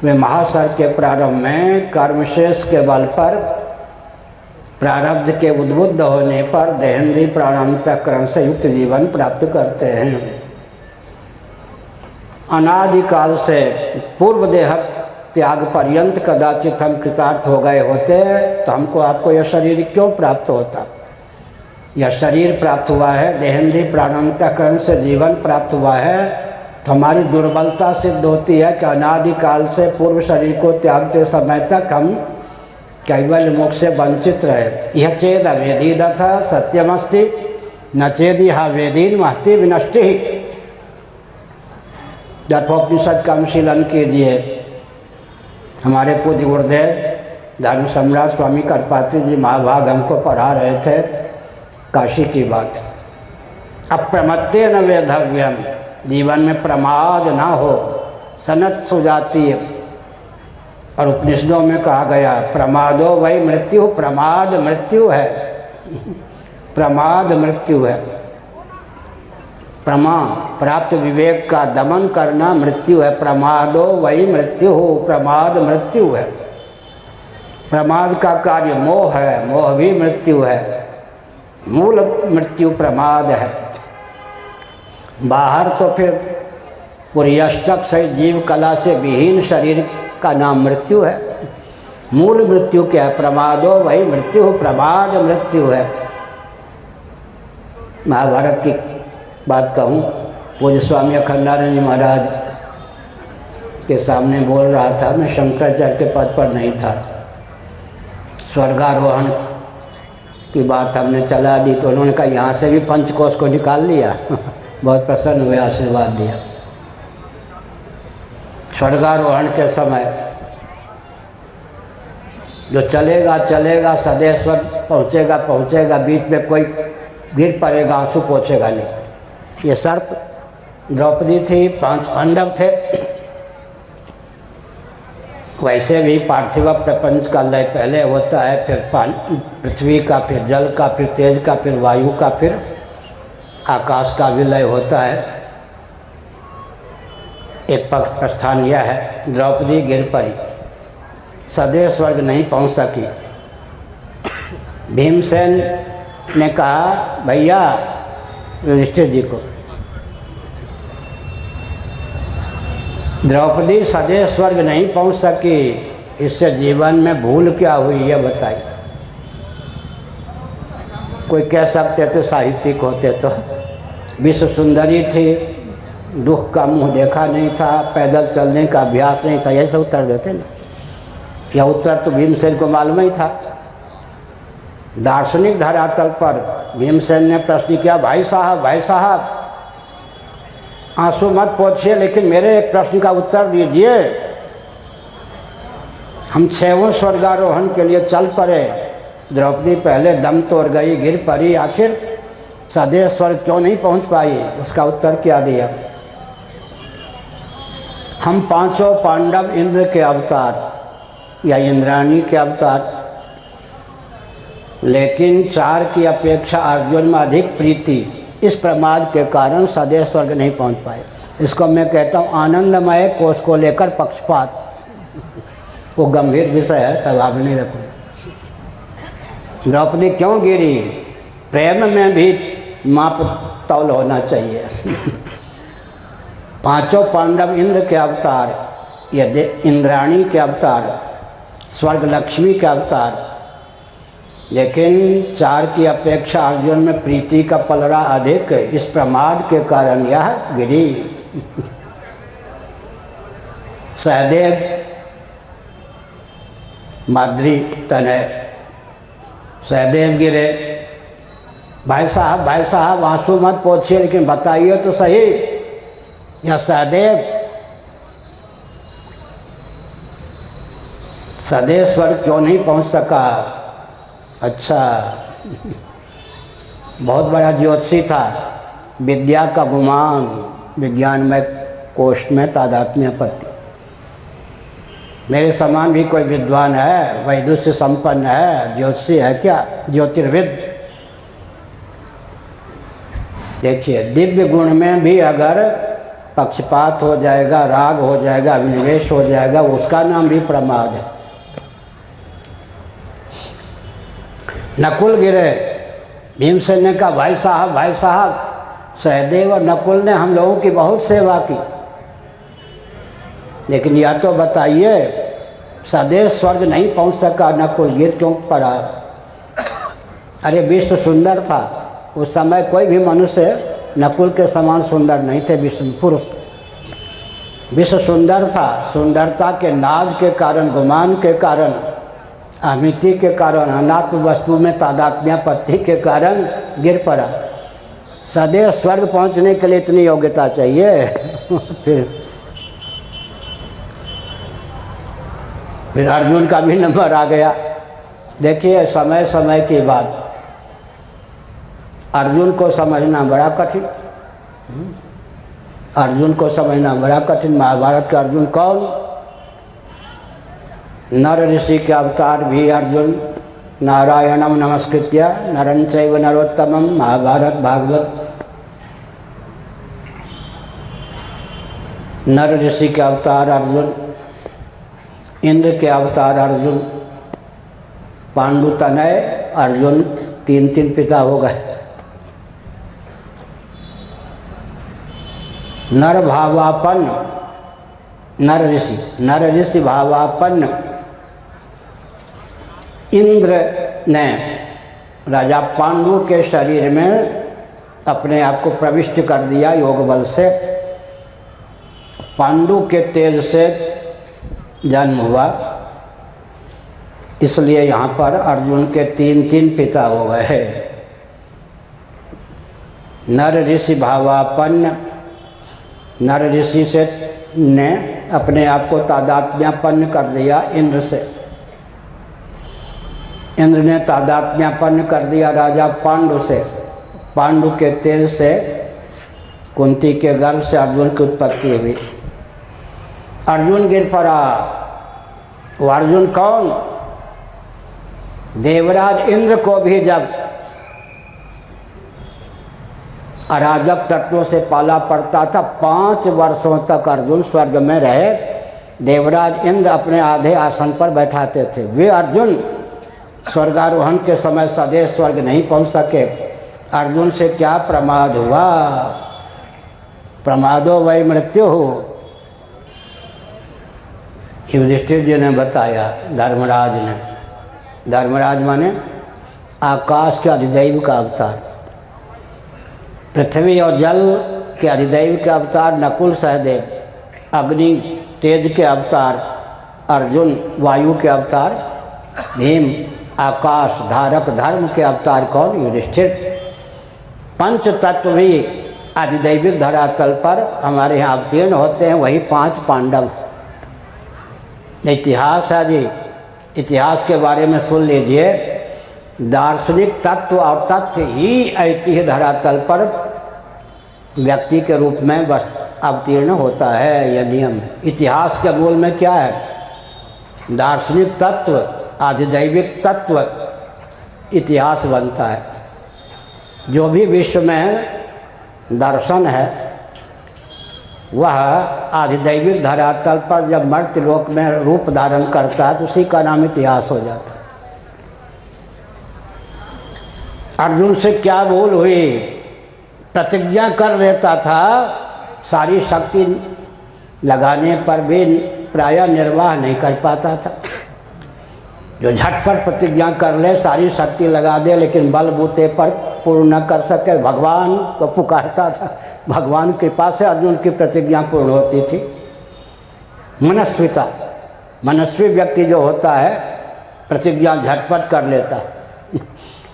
वे महासर्ग के प्रारंभ में कर्मशेष के बल पर प्रारब्ध के उद्बुद्ध होने पर देहेंद्रीय प्राणांतःकरण से युक्त जीवन प्राप्त करते हैं। अनादिकाल से पूर्व देह त्याग पर्यंत कदाचित हम कृतार्थ हो गए होते तो हमको आपको यह शरीर क्यों प्राप्त होता? यह शरीर प्राप्त हुआ है, देहेंद्रीय प्राणांतःकरण से जीवन प्राप्त हुआ है, तो हमारी दुर्बलता सिद्ध होती है कि अनादिकाल से पूर्व शरीर को त्यागते समय तक हम कैवल्य मोक्ष से वंचित रहे। यह चेद अवेदीदथ सत्यमस्ति न चेदि हा वेदीन महति विनष्टि। जठोपनिषद का अनुशीलन कीजिए। हमारे पूज्य गुरुदेव धर्म सम्राट स्वामी करपात्री जी महाभाग हमको पढ़ा रहे थे काशी की बात। अप्रमत्ते न वेधव्यम, जीवन में प्रमाद ना हो, सनत सुजातीय। और उपनिषदों में कहा गया प्रमादो वही मृत्यु, प्रमाद मृत्यु है, प्रमाद मृत्यु है। प्रमा प्राप्त विवेक का दमन करना मृत्यु है। प्रमादो वही मृत्यु हो, प्रमाद मृत्यु है। प्रमाद का कार्य मोह है, मोह भी मृत्यु है। मूल मृत्यु प्रमाद है। बाहर तो फिर पूरी अष्टक से जीव कला से विहीन शरीर का नाम मृत्यु है। मूल मृत्यु क्या है? प्रमादो वही मृत्यु, प्रमाद मृत्यु है। महाभारत की बात कहूँ, पूज्य स्वामी अखंडानंद जी महाराज के सामने बोल रहा था, मैं शंकराचार्य के पद पर नहीं था। स्वर्गारोहण की बात हमने चला दी तो उन्होंने कहा यहाँ से भी पंचकोश को निकाल लिया। बहुत प्रसन्न हुए, आशीर्वाद दिया। स्वर्गारोहण के समय जो चलेगा चलेगा, सदेश्वर पहुँचेगा पहुँचेगा, बीच में कोई गिर पड़ेगा, आंसू पोंछेगा नहीं। ये शर्त द्रौपदी थी, 5 पांडव थे। वैसे भी पार्थिव प्रपंच का लय पहले होता है, फिर पृथ्वी का, फिर जल का, फिर तेज का, फिर वायु का, फिर आकाश का विलय होता है। एक पक्ष प्रस्थान यह है, द्रौपदी गिर पड़ी, सदैव स्वर्ग नहीं पहुंच सकी। भीमसेन ने कहा, भैया युधिष्ठिर जी को, द्रौपदी सदैव स्वर्ग नहीं पहुंच सकी, इससे जीवन में भूल क्या हुई यह बताइए। कोई कह सकते तो साहित्यिक होते तो, विश्व सुंदरी थी, दुख का मुंह देखा नहीं था, पैदल चलने का अभ्यास नहीं था, ऐसा उत्तर देते ना। यह उत्तर तो भीमसेन को मालूम ही था। दार्शनिक धरातल पर भीमसेन ने प्रश्न किया, भाई साहब आंसू मत पोंछिए, लेकिन मेरे एक प्रश्न का उत्तर दीजिए। हम 6वें स्वर्गारोहण के लिए चल पड़े, द्रौपदी पहले दम तोड़ गई, गिर पड़ी, आखिर सदैव स्वर्ग क्यों नहीं पहुंच पाई? उसका उत्तर क्या दिया? हम 5 पांडव इंद्र के अवतार या इंद्राणी के अवतार, लेकिन 4 की अपेक्षा अर्जुन में अधिक प्रीति, इस प्रमाद के कारण सदैव स्वर्ग नहीं पहुंच पाए। इसको मैं कहता हूँ आनंदमय कोष को लेकर पक्षपात। वो गंभीर विषय है, सभा में नहीं रखूँगा। द्रौपदी क्यों गिरी? प्रेम में भी माप तौल होना चाहिए। 5 पांडव इंद्र के अवतार, यदि इंद्राणी के अवतार, स्वर्ग लक्ष्मी के अवतार, लेकिन 4 की अपेक्षा अर्जुन में प्रीति का पलड़ा अधिक, इस प्रमाद के कारण यह गिरी। सहदेव माद्री तनय, सहदेव गिरे। भाई साहब आंसू मत पोंछिए, लेकिन बताइए तो सही, यह सहदेव सदैव स्वर्ग क्यों नहीं पहुंच सका? अच्छा, बहुत बड़ा ज्योतिषी था, विद्या का गुमान, विज्ञान में कोश में तादात्म्य पत्ति। मेरे समान भी कोई विद्वान है, वैदुष्य संपन्न है, ज्योतिषी है क्या? ज्योतिर्विद। देखिए, दिव्य गुण में भी अगर पक्षपात हो जाएगा, राग हो जाएगा, अभिनिवेश हो जाएगा, उसका नाम भी प्रमाद है। नकुल गिरे, भीमसेन ने कहा, भाई साहब सहदेव और नकुल ने हम लोगों की बहुत सेवा की, लेकिन यह तो बताइए सदैव स्वर्ग नहीं पहुंच सका, नकुल गिर क्यों पड़ा? अरे विश्व सुंदर था, उस समय कोई भी मनुष्य नकुल के समान सुंदर नहीं थे। विश्व पुरुष, विश्व सुंदर था, सुंदरता के नाज के कारण, गुमान के कारण, अमिति के कारण, अनात्म वस्तु में तादात्म्यपत्ति के कारण गिर पड़ा। सदैव स्वर्ग पहुंचने के लिए इतनी योग्यता चाहिए। फिर अर्जुन का भी नंबर आ गया। देखिए, समय समय की बात, अर्जुन को समझना बड़ा कठिन, अर्जुन को समझना बड़ा कठिन। महाभारत का अर्जुन कौन? नर ऋषि के अवतार भी अर्जुन, नारायणम नमस्कृत्य नरं चैव नरोत्तमम, महाभारत भागवत। नर ऋषि के अवतार अर्जुन, इंद्र के अवतार अर्जुन, पांडु तनय अर्जुन, 3 पिता हो गए। नर भावापन्न, नर ऋषि भावापन्न इंद्र ने राजा पांडु के शरीर में अपने आप को प्रविष्ट कर दिया योग बल से। पांडु के तेज से जन्म हुआ, इसलिए यहाँ पर अर्जुन के 3 पिता हो गए। नर ऋषि भावापन्न, नर ऋषि से ने अपने आप को तादात्म्यपन्न कर दिया इंद्र से। इंद्र ने तादात्म्यपन्न कर दिया राजा पांडु से। पांडु के तेज से कुंती के गर्भ से अर्जुन की उत्पत्ति हुई। अर्जुन गिर पड़ा। वो अर्जुन कौन? देवराज इंद्र को भी जब अराजक तत्वों से पाला पड़ता था, 5 वर्षों तक अर्जुन स्वर्ग में रहे। देवराज इंद्र अपने आधे आसन पर बैठाते थे। वे अर्जुन स्वर्गारोहण के समय सदैव स्वर्ग नहीं पहुंच सके। अर्जुन से क्या प्रमाद हुआ? प्रमादो वै मृत्यु हो। युधिष्ठिर जी ने बताया, धर्मराज ने। धर्मराज माने आकाश के अधिदैव का अवतार, पृथ्वी और जल के अधिदैव के अवतार नकुल सहदेव, अग्नि तेज के अवतार अर्जुन, वायु के अवतार भीम, आकाश धारक धर्म के अवतार कौन? युधिष्ठिर। पंच तत्व भी अधिदैविक धरातल पर हमारे यहाँ अवतीर्ण होते हैं, वही 5 पांडव। इतिहास है जी, इतिहास के बारे में सुन लीजिए। दार्शनिक तत्व और तथ्य ही ऐतिह्य धरातल पर व्यक्ति के रूप में बस अवतीर्ण होता है, यह नियम है। इतिहास के मूल में क्या है? दार्शनिक तत्व, आधिदैविक तत्व, इतिहास बनता है। जो भी विश्व में दर्शन है वह आधिदैविक धरातल पर जब मर्त्य लोक में रूप धारण करता है तो उसी का नाम इतिहास हो जाता है। अर्जुन से क्या भूल हुई? प्रतिज्ञा कर लेता था, सारी शक्ति लगाने पर भी प्रायः निर्वाह नहीं कर पाता था। जो झटपट प्रतिज्ञा कर ले, सारी शक्ति लगा दे, लेकिन बलबूते पर पूर्ण न कर सके, भगवान को पुकारता था। भगवान कृपा से अर्जुन की प्रतिज्ञा पूर्ण होती थी। मनस्विता, मनस्वी व्यक्ति जो होता है प्रतिज्ञा झटपट कर लेता है।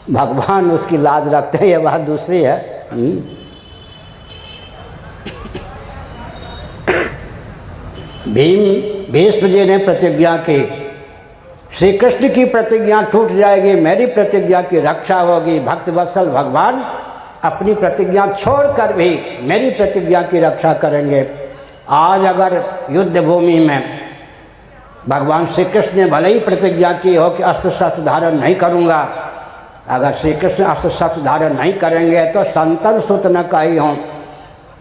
भगवान उसकी लाज रखते हैं, ये बात दूसरी है। भीष्म जी ने प्रतिज्ञा की, श्री कृष्ण की प्रतिज्ञा टूट जाएगी, मेरी प्रतिज्ञा की रक्षा होगी। भक्तवत्सल भगवान अपनी प्रतिज्ञा छोड़कर भी मेरी प्रतिज्ञा की रक्षा करेंगे। आज अगर युद्ध भूमि में भगवान श्री कृष्ण ने भले ही प्रतिज्ञा की हो कि अस्त्र शस्त्र धारण नहीं करूँगा, अगर श्री कृष्ण अस्त्र शस्त्र धारण नहीं करेंगे तो संतन सुत न कही हों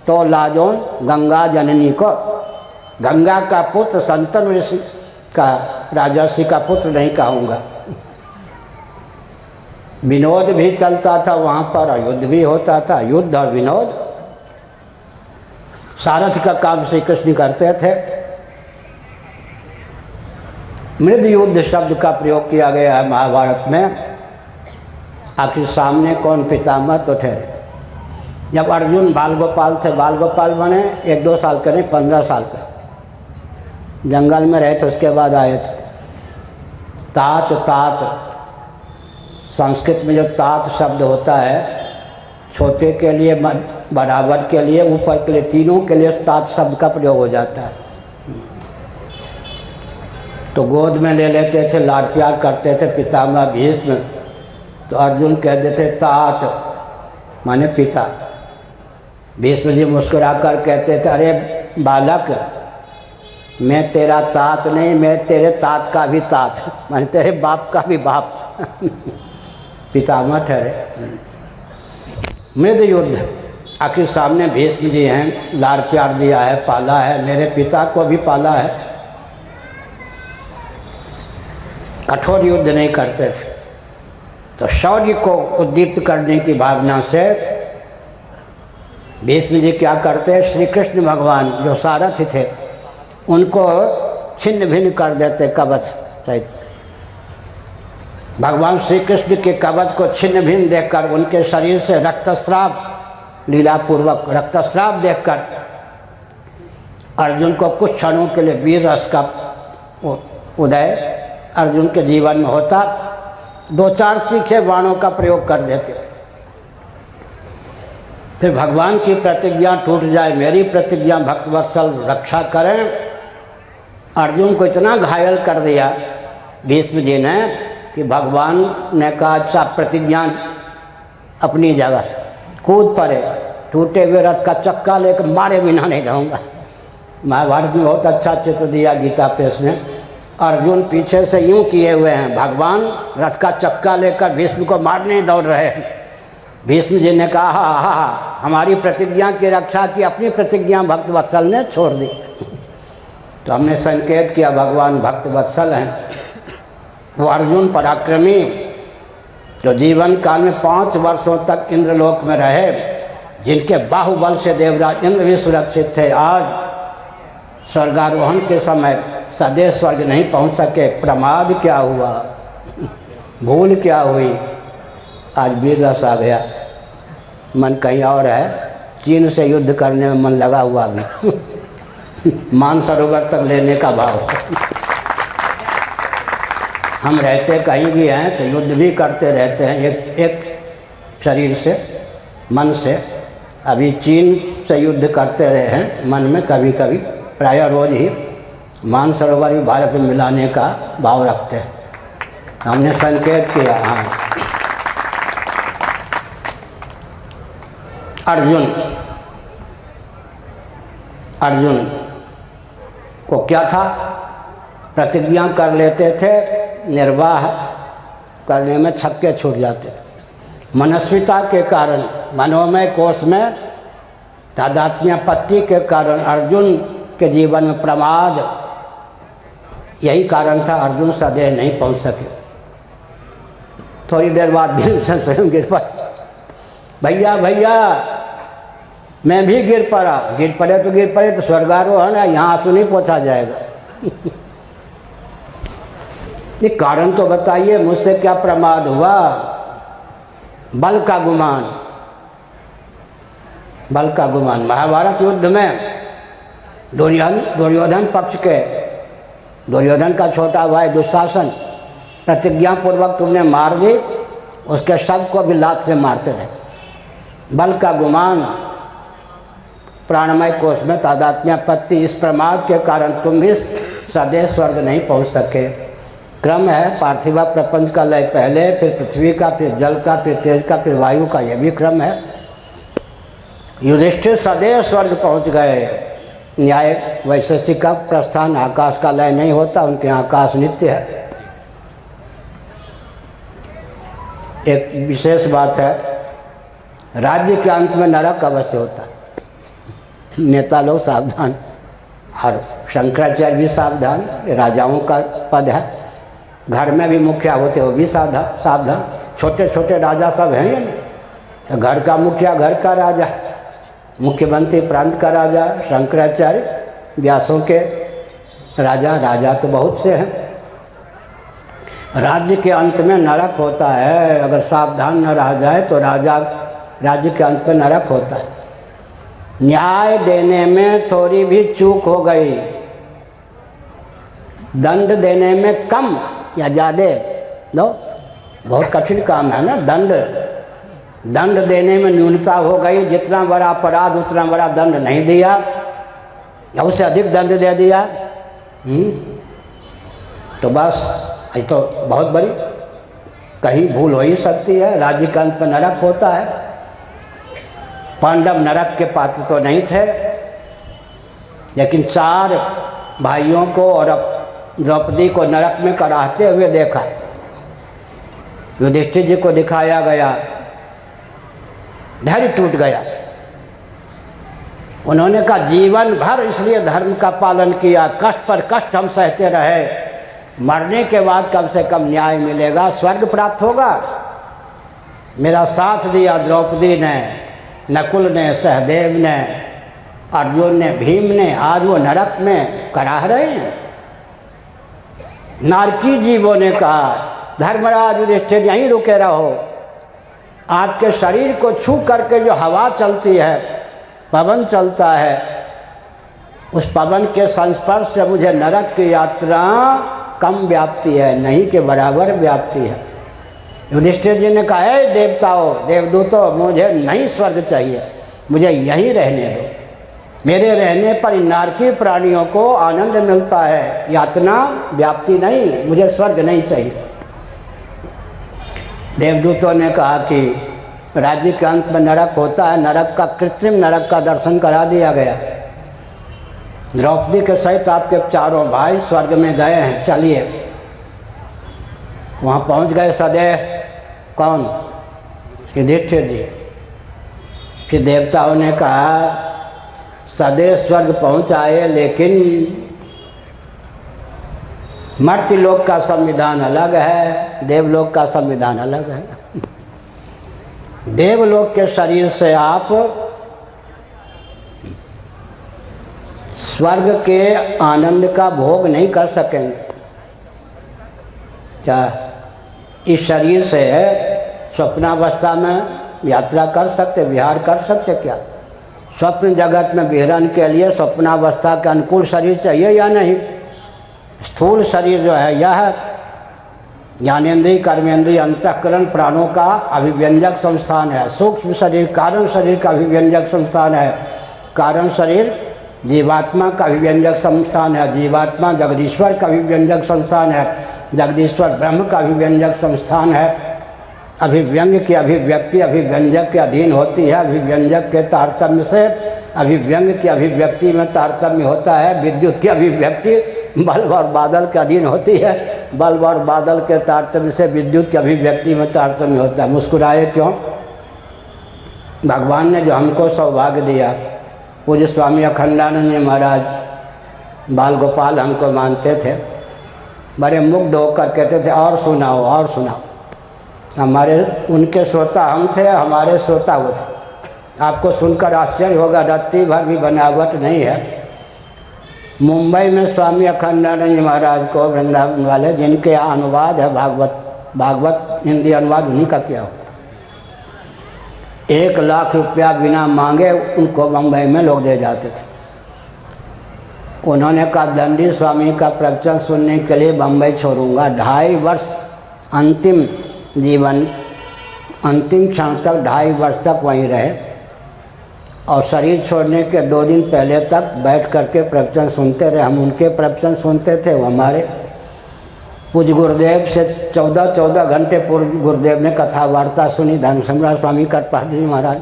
तो लाजोन गंगा जननी को। गंगा का पुत्र संतन ऋषि का, राजर्षि का पुत्र नहीं कहूँगा। विनोद भी चलता था वहाँ पर और युद्ध भी होता था। युद्ध और विनोद, सारथी का काम श्री कृष्ण करते थे। मृद युद्ध शब्द का प्रयोग किया गया है महाभारत में। आखिर सामने कौन पितामह तो ठहरे। जब अर्जुन बाल गोपाल थे, बाल गोपाल बने 1-2 साल के नहीं, 15 साल के, जंगल में रहे थे, उसके बाद आए थे। तात, तात संस्कृत में जो तात शब्द होता है, छोटे के लिए, बराबर के लिए, ऊपर के लिए, तीनों के लिए तात शब्द का प्रयोग हो जाता है। तो गोद में ले लेते थे, लाड प्यार करते थे पितामह भीष्म। तो अर्जुन कह देते तात माने पिता। भीष्म जी मुस्कुरा कर कहते थे, अरे बालक, मैं तेरा तात नहीं, मैं तेरे तात का भी तात, माने तेरे बाप का भी बाप। पितामह ठहरे। मृद युद्ध, आखिर सामने भीष्म जी हैं, लाड़ प्यार दिया है, पाला है, मेरे पिता को भी पाला है। कठोर युद्ध नहीं करते थे। तो शौर्य को उद्दीप्त करने की भावना से भीष्म जी क्या करते? श्री कृष्ण भगवान जो सारथी थे उनको छिन्न भिन्न कर देते कवच सहित। भगवान श्री कृष्ण के कवच को छिन्न भिन्न देखकर, उनके शरीर से रक्तस्राव, लीलापूर्वक रक्तस्राव देखकर अर्जुन को कुछ क्षणों के लिए वीर रस का उदय अर्जुन के जीवन में होता। 2-4 तीखे बाणों का प्रयोग कर देते। फिर भगवान की प्रतिज्ञा टूट जाए, मेरी प्रतिज्ञा भक्तवत्सल रक्षा करें। अर्जुन को इतना घायल कर दिया भीष्म जी ने कि भगवान ने कहा, अच्छा प्रतिज्ञा अपनी जगह, कूद पड़े। टूटे हुए रथ का चक्का लेकर मारे बिना नहीं रहूँगा। महाभारत में बहुत अच्छा चित्र दिया गीता प्रेस ने। अर्जुन पीछे से यूं किए हुए हैं, भगवान रथ का चक्का लेकर भीष्म को मारने दौड़ रहे हैं। भीष्म जी ने कहा हा हमारी प्रतिज्ञा की रक्षा की, अपनी प्रतिज्ञा भक्त वत्सल ने छोड़ दी। तो हमने संकेत किया भगवान भक्त वत्सल हैं। वो अर्जुन पराक्रमी जो जीवन काल में 5 वर्षों तक इंद्रलोक में रहे, जिनके बाहुबल से देवराज इंद्र भी सुरक्षित थे, आज स्वर्गारोहण के समय सदैव स्वर्ग नहीं पहुंच सके। प्रमाद क्या हुआ, भूल क्या हुई, आज वीर रस आ गया, मन कहीं और है। चीन से युद्ध करने में मन लगा हुआ भी मानसरोवर तक लेने का भाव। हम रहते कहीं भी हैं तो युद्ध भी करते रहते हैं, एक शरीर से, मन से। अभी चीन से युद्ध करते रहे हैं मन में, कभी कभी प्रायः रोज ही मानसरोवर भी भारत में मिलाने का भाव रखते हैं। हमने संकेत किया। हाँ, अर्जुन को क्या था, प्रतिज्ञा कर लेते थे, निर्वाह करने में छक्के छूट जाते थे। मनस्विता के कारण, मनोमय कोश में तादात्म्यपत्ति के कारण अर्जुन के जीवन में प्रमाद, यही कारण था अर्जुन सदैव नहीं पहुंच सके। थोड़ी देर बाद भीमसेन स्वयं गिर पड़े। भैया भैया मैं भी गिर पड़ा। गिर पड़े तो स्वर्गारोहण है, यहाँ आंसू नहीं पहुँचा जाएगा। ये कारण तो बताइए, मुझसे क्या प्रमाद हुआ। बल का गुमान, बल का गुमान। महाभारत युद्ध में दुर्योधन पक्ष के, दुर्योधन का छोटा भाई दुशासन, प्रतिज्ञा पूर्वक तुमने मार दी, उसके शव को भी लात से मारते रहे। बल का गुमान, प्राणमय कोश में तादात्म्यपत्ति, इस प्रमाद के कारण तुम भी सदैव स्वर्ग नहीं पहुंच सके। क्रम है पार्थिव प्रपंच का लय पहले, फिर पृथ्वी का, फिर जल का, फिर तेज का, फिर वायु का, यह भी क्रम है। युधिष्ठिर सदैव स्वर्ग पहुंच गए। न्याय वैशेषिक का प्रस्थान, आकाश का लय नहीं होता, उनके यहाँ आकाश नित्य है। एक विशेष बात है, राज्य के अंत में नरक अवश्य होता है। नेता लोग सावधान, और शंकराचार्य भी सावधान, राजाओं का पद है। घर में भी मुखिया होते हो भी सावधान। छोटे छोटे राजा सब हैं या नहीं, तो घर का मुखिया घर का राजा, मुख्यमंत्री प्रांत का राजा, शंकराचार्य व्यासों के राजा, राजा तो बहुत से हैं। राज्य के अंत में नरक होता है, अगर सावधान न रह जाए तो राज्य के अंत में नरक होता है। न्याय देने में थोड़ी भी चूक हो गई, दंड देने में कम या ज़्यादा दो, बहुत कठिन काम है ना। दंड देने में न्यूनता हो गई, जितना बड़ा अपराध उतना बड़ा दंड नहीं दिया, या उससे अधिक दंड दे दिया, तो बस ये तो बहुत बड़ी कहीं भूल हो ही सकती है। राज्य के अंत में नरक होता है। पांडव नरक के पात्र तो नहीं थे, लेकिन 4 भाइयों को और द्रौपदी को नरक में कराहते हुए देखा। युधिष्ठिर जी को दिखाया गया, धैर्य टूट गया। उन्होंने कहा जीवन भर इसलिए धर्म का पालन किया, कष्ट पर कष्ट हम सहते रहे, मरने के बाद कम से कम न्याय मिलेगा, स्वर्ग प्राप्त होगा। मेरा साथ दिया द्रौपदी ने, नकुल ने, सहदेव ने, अर्जुन ने, भीम ने, आज वो नरक में कराह रहे हैं। नारकी जीवों ने कहा धर्मराज युधिष्ठिर यहीं रुके रहो, आपके शरीर को छू करके जो हवा चलती है, पवन चलता है, उस पवन के संस्पर्श से मुझे नरक की यात्रा कम व्याप्ति है, नहीं के बराबर व्याप्ति है। युधिष्ठिर जी ने कहा है देवताओं, देवदूतों, मुझे नहीं स्वर्ग चाहिए, मुझे यहीं रहने दो। मेरे रहने पर नारकी प्राणियों को आनंद मिलता है, यातना व्याप्ति नहीं, मुझे स्वर्ग नहीं चाहिए। देवदूतों ने कहा कि राज्य के अंत में नरक होता है, नरक का कृत्रिम नरक का दर्शन करा दिया गया। द्रौपदी के सहित आपके चारों भाई स्वर्ग में गए हैं, चलिए। वहाँ पहुँच गए सदैव, कौन? युधिष्ठिर जी। फिर देवताओं ने कहा सदैव स्वर्ग पहुँच आए, लेकिन मर्त्यलोक का संविधान अलग है, देवलोक का संविधान अलग है। देवलोक के शरीर से आप स्वर्ग के आनंद का भोग नहीं कर सकेंगे। क्या इस शरीर से स्वप्नावस्था में यात्रा कर सकते, विहार कर सकते? क्या स्वप्न जगत में विहरण के लिए स्वप्नावस्था के अनुकूल शरीर चाहिए या नहीं? स्थूल शरीर जो है यह ज्ञानेंद्रिय, कर्मेंद्रिय, अंतःकरण, प्राणों का अभिव्यंजक संस्थान है। सूक्ष्म शरीर कारण शरीर का अभिव्यंजक संस्थान है। कारण शरीर जीवात्मा का अभिव्यंजक संस्थान है। जीवात्मा जगदीश्वर का अभिव्यंजक संस्थान है। जगदीश्वर ब्रह्म का अभिव्यंजक संस्थान है। अभिव्यंग की अभिव्यक्ति अभिव्यंजक के अधीन होती है। अभिव्यंजक के तारतम्य से अभिव्यंग की अभिव्यक्ति में तारतम्य होता है। विद्युत की अभिव्यक्ति बल्ब और बादल के अधीन होती है। बल्ब और बादल के तारतम्य से विद्युत की अभिव्यक्ति में तारतम्य होता है। मुस्कुराए क्यों? भगवान ने जो हमको सौभाग्य दिया, पूज्य स्वामी अखंडानंद जी महाराज बाल गोपाल हमको मानते थे, बड़े मुग्ध होकर कहते थे और सुनाओ और सुनाओ। हमारे उनके श्रोता हम थे, हमारे श्रोता वो थे। आपको सुनकर आश्चर्य होगा, रत्ती भर भी बनावट नहीं है। मुंबई में स्वामी अखंडानंद जी महाराज को वृंदावन वाले, जिनके अनुवाद है भागवत हिंदी अनुवाद उन्हीं का किया हो, 1 लाख रुपया बिना मांगे उनको मुंबई में लोग दे जाते थे। उन्होंने कहा दंडी स्वामी का प्रवचन सुनने के लिए बम्बई छोड़ूंगा। 2.5 वर्ष अंतिम जीवन, अंतिम क्षण तक 2.5 वर्ष तक वहीं रहे और शरीर छोड़ने के 2 दिन पहले तक बैठ करके प्रवचन सुनते रहे। हम उनके प्रवचन सुनते थे, वो हमारे। पूज्य गुरुदेव से 14 घंटे पूर्व गुरुदेव ने कथा वार्ता सुनी। धर्म सम्राट स्वामी कटपाटी जी महाराज,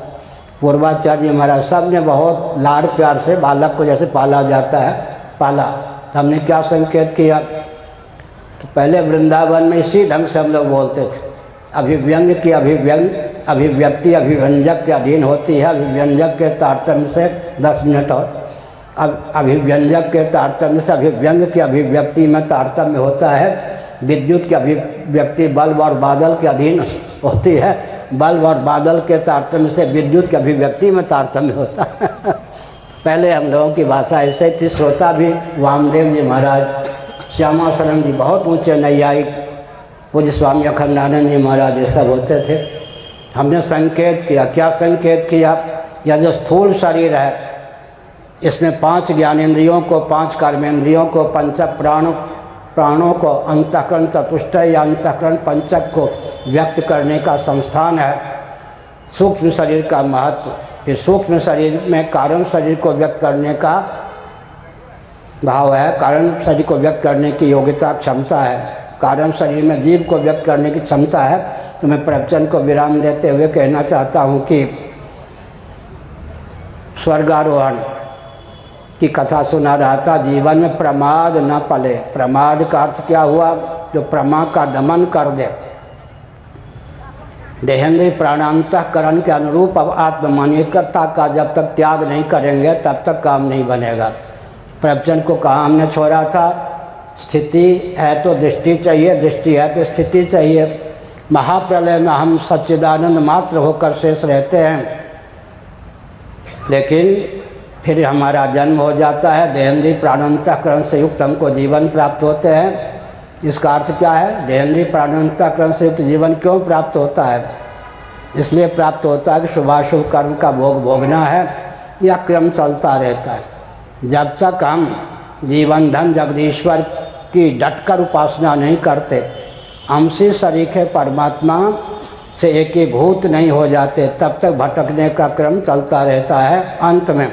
पूर्वाचार्य जी महाराज, सब ने बहुत लाड़ प्यार से बालक को जैसे पाला जाता है पाला। हमने क्या संकेत किया? तो पहले वृंदावन में इसी ढंग से हम लोग बोलते थे। अभिव्यंग की अभिव्यक्ति अभिव्यंजक के अधीन होती है। अभिव्यंजक के तारतम्य से 10 मिनट और, अब अभिव्यंजक के तारतम्य से अभिव्यंग की अभिव्यक्ति में तारतम्य होता है। विद्युत की अभिव्यक्ति बल्ब और बादल के अधीन होती है। बल्ब और बादल के तारतम्य से विद्युत की अभिव्यक्ति में तारतम्य होता है। पहले हम लोगों की भाषा ऐसे थी। श्रोता भी वामदेव जी महाराज, श्यामा शरण जी, बहुत ऊँचे नैयायिक, पूज्य स्वामी अखंडानंद जी महाराज, ये सब होते थे। हमने संकेत किया। क्या संकेत किया? यह जो स्थूल शरीर है, इसमें 5 ज्ञानेंद्रियों को, 5 कर्मेंद्रियों को, 5 प्राणों को, अंतःकरण चतुष्टय या अंतःकरण पंचक को व्यक्त करने का संस्थान है। सूक्ष्म शरीर का महत्व, फिर सूक्ष्म शरीर में कारण शरीर को व्यक्त करने का भाव है। कारण शरीर को व्यक्त करने की योग्यता, क्षमता है। कारण शरीर में जीव को व्यक्त करने की क्षमता है। तो मैं प्रवचन को विराम देते हुए कहना चाहता हूँ कि स्वर्गारोहण की कथा सुना रहा था। जीवन में प्रमाद न पले। प्रमाद का अर्थ क्या हुआ? जो प्रमा का दमन कर दे। देहेंद्रिय प्राणांतःकरण के अनुरूप अब आत्ममानिकता का जब तक त्याग नहीं करेंगे तब तक काम नहीं बनेगा। प्रवचन को कहाँ हमने छोड़ा था? स्थिति है तो दृष्टि चाहिए, दृष्टि है तो स्थिति चाहिए। महाप्रलय में हम सच्चिदानंद मात्र होकर शेष रहते हैं, लेकिन फिर हमारा जन्म हो जाता है। देहेंद्रिय प्राणांतःकरण से युक्त हमको जीवन प्राप्त होते हैं। इसका अर्थ क्या है? देहेंद्रिय प्राणांतःकरण से युक्त जीवन क्यों प्राप्त होता है? इसलिए प्राप्त होता है कि शुभाशुभ कर्म का भोग भोगना है। यह क्रम चलता रहता है। जब तक हम जीवन धन जगदीश्वर की डटकर उपासना नहीं करते, अंशी सरीखे परमात्मा से एकीभूत नहीं हो जाते, तब तक भटकने का क्रम चलता रहता है। अंत में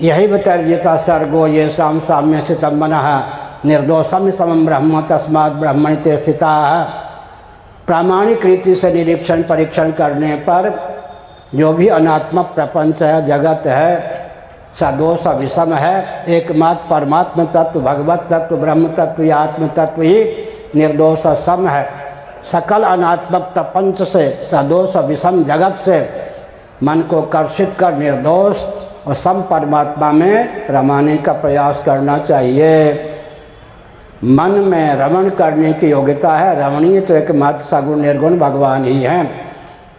यही वितर्जिता सर्गो ये शाम साम्य स्थितम मनः निर्दोषम समम ब्रह्म तस्मात् ब्रह्मणि ते स्थिताः। प्रामाणिक रीति से निरीक्षण परीक्षण करने पर जो भी अनात्मक प्रपंच है, जगत है, सदोष विषम है। एकमात्र परमात्म तत्व, भगवत तत्व, ब्रह्म तत्व या आत्म तत्व ही निर्दोष सम है। सकल अनात्मक प्रपंच से, सदोष विषम जगत से मन को कर्षित कर निर्दोष और सम परमात्मा में रमाने का प्रयास करना चाहिए। मन में रमण करने की योग्यता है। रमणीय तो एकमात्र सगुण निर्गुण भगवान ही हैं।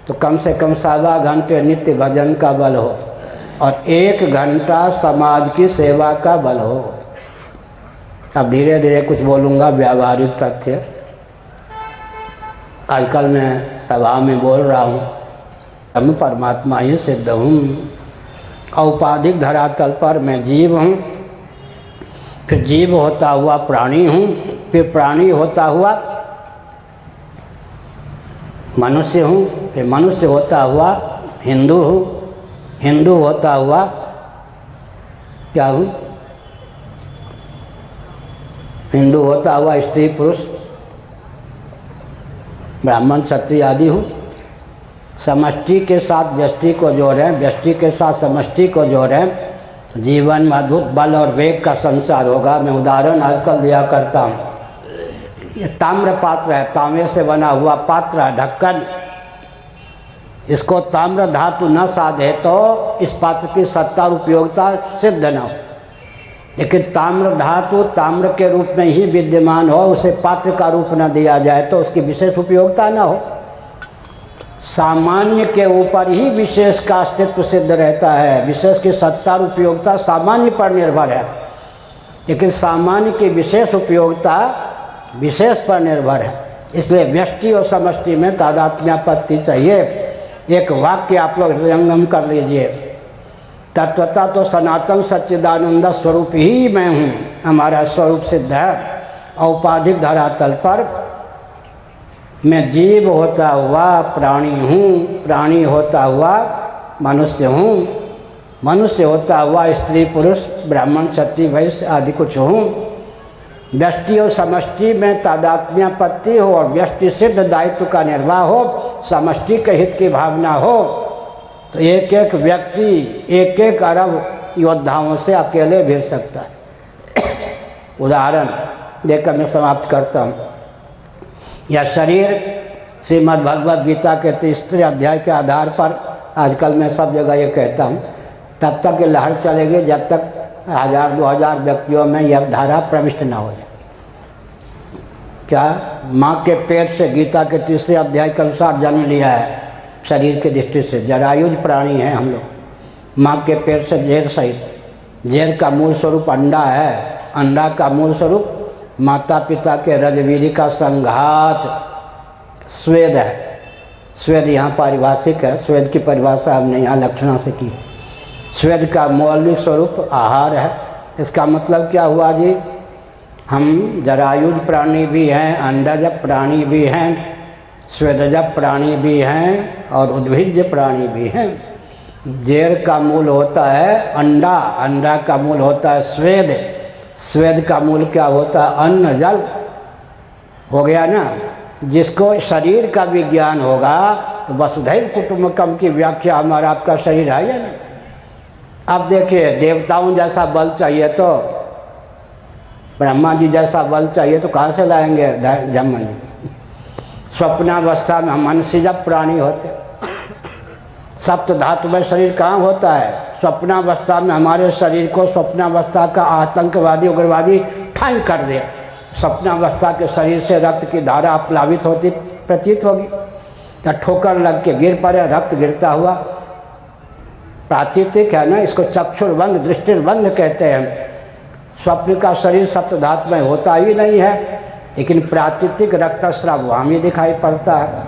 तो कम से कम 1.25 घंटे नित्य भजन का बल हो और 1 घंटा समाज की सेवा का बल हो। अब धीरे धीरे कुछ बोलूँगा व्यावहारिक तथ्य। आजकल मैं सभा में बोल रहा हूँ, हम परमात्मा ही सिद्ध हूँ। औपाधिक धरातल पर मैं जीव हूँ, फिर जीव होता हुआ प्राणी हूँ, फिर प्राणी होता हुआ मनुष्य हूँ, फिर मनुष्य होता हुआ हिंदू हूँ, हिंदू होता हुआ क्या हूँ, हिंदू होता हुआ स्त्री पुरुष ब्राह्मण क्षत्रिय आदि हूँ। समष्टि के साथ व्यष्टि को जोड़ें, व्यष्टि के साथ समष्टि को जोड़ें, जीवन में अद्भुत बल और वेग का संचार होगा। मैं उदाहरण आजकल दिया करता हूँ। ये ताम्र पात्र है, तांबे से बना हुआ पात्र है, ढक्कन। इसको ताम्र धातु न साधे तो इस पात्र की सत्ता और उपयोगिता सिद्ध न हो। लेकिन ताम्र धातु ताम्र के रूप में ही विद्यमान हो, उसे पात्र का रूप न दिया जाए तो उसकी विशेष उपयोगिता न हो। सामान्य के ऊपर ही विशेष का अस्तित्व सिद्ध रहता है। विशेष की सत्ता और उपयोगिता सामान्य पर निर्भर है, लेकिन सामान्य की विशेष उपयोगिता विशेष पर निर्भर है। इसलिए व्यष्टि और समष्टि में तादात्म्यापत्ति चाहिए। एक वाक्य आप लोग हृदयंगम कर लीजिए। तत्वता तो सनातन सच्चिदानंद स्वरूप ही मैं हूँ, हमारा स्वरूप सिद्ध है। औपाधिक धरातल पर मैं जीव होता हुआ प्राणी हूँ, प्राणी होता हुआ मनुष्य हूँ, मनुष्य होता हुआ स्त्री पुरुष ब्राह्मण क्षत्रिय वैश्य आदि कुछ हूँ। व्यष्टि और समष्टि में तादात्म्यापत्ति हो और व्यष्टि सिद्ध दायित्व का निर्वाह हो, समष्टि के हित की भावना हो, तो एक एक व्यक्ति 1-1 अरब योद्धाओं से अकेले भिड़ सकता है। उदाहरण देकर मैं समाप्त करता हूँ। यह शरीर श्रीमद् भगवद गीता के 3रे अध्याय के आधार पर आजकल मैं सब जगह ये कहता हूँ, तब तक ये लहर चलेगी जब तक 1000-2000 व्यक्तियों में यह धारा प्रविष्ट न हो जाए। क्या माँ के पेट से गीता के 3रे अध्याय के अनुसार जन्म लिया है। शरीर की दृष्टि से जरायुज प्राणी हैं हम लोग। माँ के पेट से जेर सहित, जेर का मूल स्वरूप अंडा है, अंडा का मूल स्वरूप माता पिता के रजवीरी का संघात स्वेद है। स्वेद यहाँ पारिभाषिक है, स्वेद की परिभाषा हमने यहाँ लक्षणा से की। स्वेद का मौलिक स्वरूप आहार है। इसका मतलब क्या हुआ जी, हम जरायुज प्राणी भी हैं, अंडज प्राणी भी हैं, स्वेदज प्राणी भी हैं और उद्भिज्ज प्राणी भी हैं। जेर का मूल होता है अंडा, अंडा का मूल होता है स्वेद, स्वेद का मूल क्या होता है अन्न जल। हो गया ना। जिसको शरीर का विज्ञान होगा तो वसुधैव कुटुंबकम की व्याख्या हमारा आपका शरीर है या ना। अब देखिए, देवताओं जैसा बल चाहिए तो, ब्रह्मा जी जैसा बल चाहिए तो कहाँ से लाएंगे जमन जी। स्वप्नावस्था में हम मनसिज प्राणी होते। सप्त धातु में शरीर कहाँ होता है। स्वप्नावस्था में हमारे शरीर को स्वप्नावस्था का आतंकवादी उग्रवादी ठाई कर दे, स्वप्नावस्था के शरीर से रक्त की धारा प्लावित होती प्रतीत होगी। तो ठोकर लग के गिर पड़े, रक्त गिरता हुआ प्रातीतिक है ना, इसको चक्षुर्बंध दृष्टिर्बंध कहते हैं। स्वप्न का शरीर सप्त धातु में होता ही नहीं है, लेकिन प्रातीतिक रक्तस्राव वहाँ भी दिखाई पड़ता है।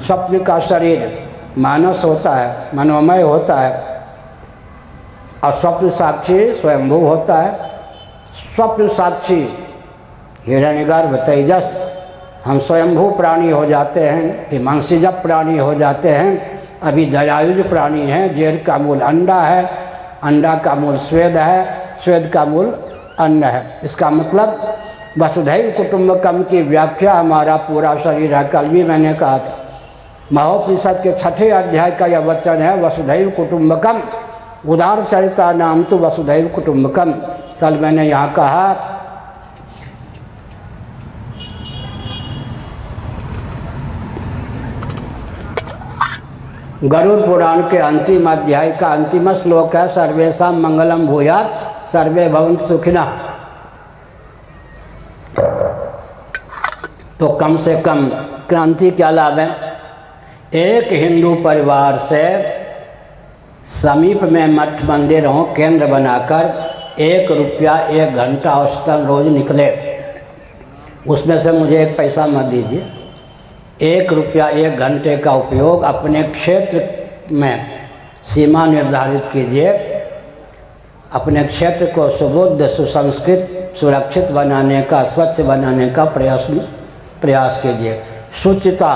स्वप्न का शरीर मानस होता है, मनोमय होता है, और स्वप्न साक्षी स्वयंभू होता है। स्वप्न साक्षी हिरण्यगर्भ तेजस, हम स्वयंभू प्राणी हो जाते हैं, फिर मनसिज प्राणी हो जाते हैं। अभी जरायुज प्राणी हैं। जेर का मूल अंडा है, अंडा का मूल स्वेद है, स्वेद का मूल अन्न है। इसका मतलब वसुधैव कुटुंबकम की व्याख्या हमारा पूरा शरीर है। कल भी मैंने कहा था, महोपनिषद के 6ठे अध्याय का यह वचन है, वसुधैव कुटुंबकम उदार चरिता नाम तो वसुधैव कुटुंबकम। कल मैंने यहाँ कहा गरुड़ पुराण के अंतिम अध्याय का अंतिम श्लोक है, सर्वेषां मंगलम भूयात् सर्वे भवन्तु सुखिनः। तो कम से कम क्रांति क्या लाभ है? एक हिंदू परिवार से समीप में मठ मंदिर हो केंद्र बनाकर 1 रुपया 1 घंटा औसतन रोज निकले। उसमें से मुझे 1 पैसा मत दीजिए। 1 रुपया 1 घंटे का उपयोग अपने क्षेत्र में सीमा निर्धारित कीजिए। अपने क्षेत्र को सुबुद्ध, सुसंस्कृत, सुरक्षित बनाने का, स्वच्छ बनाने का प्रयास कीजिए। शुचिता,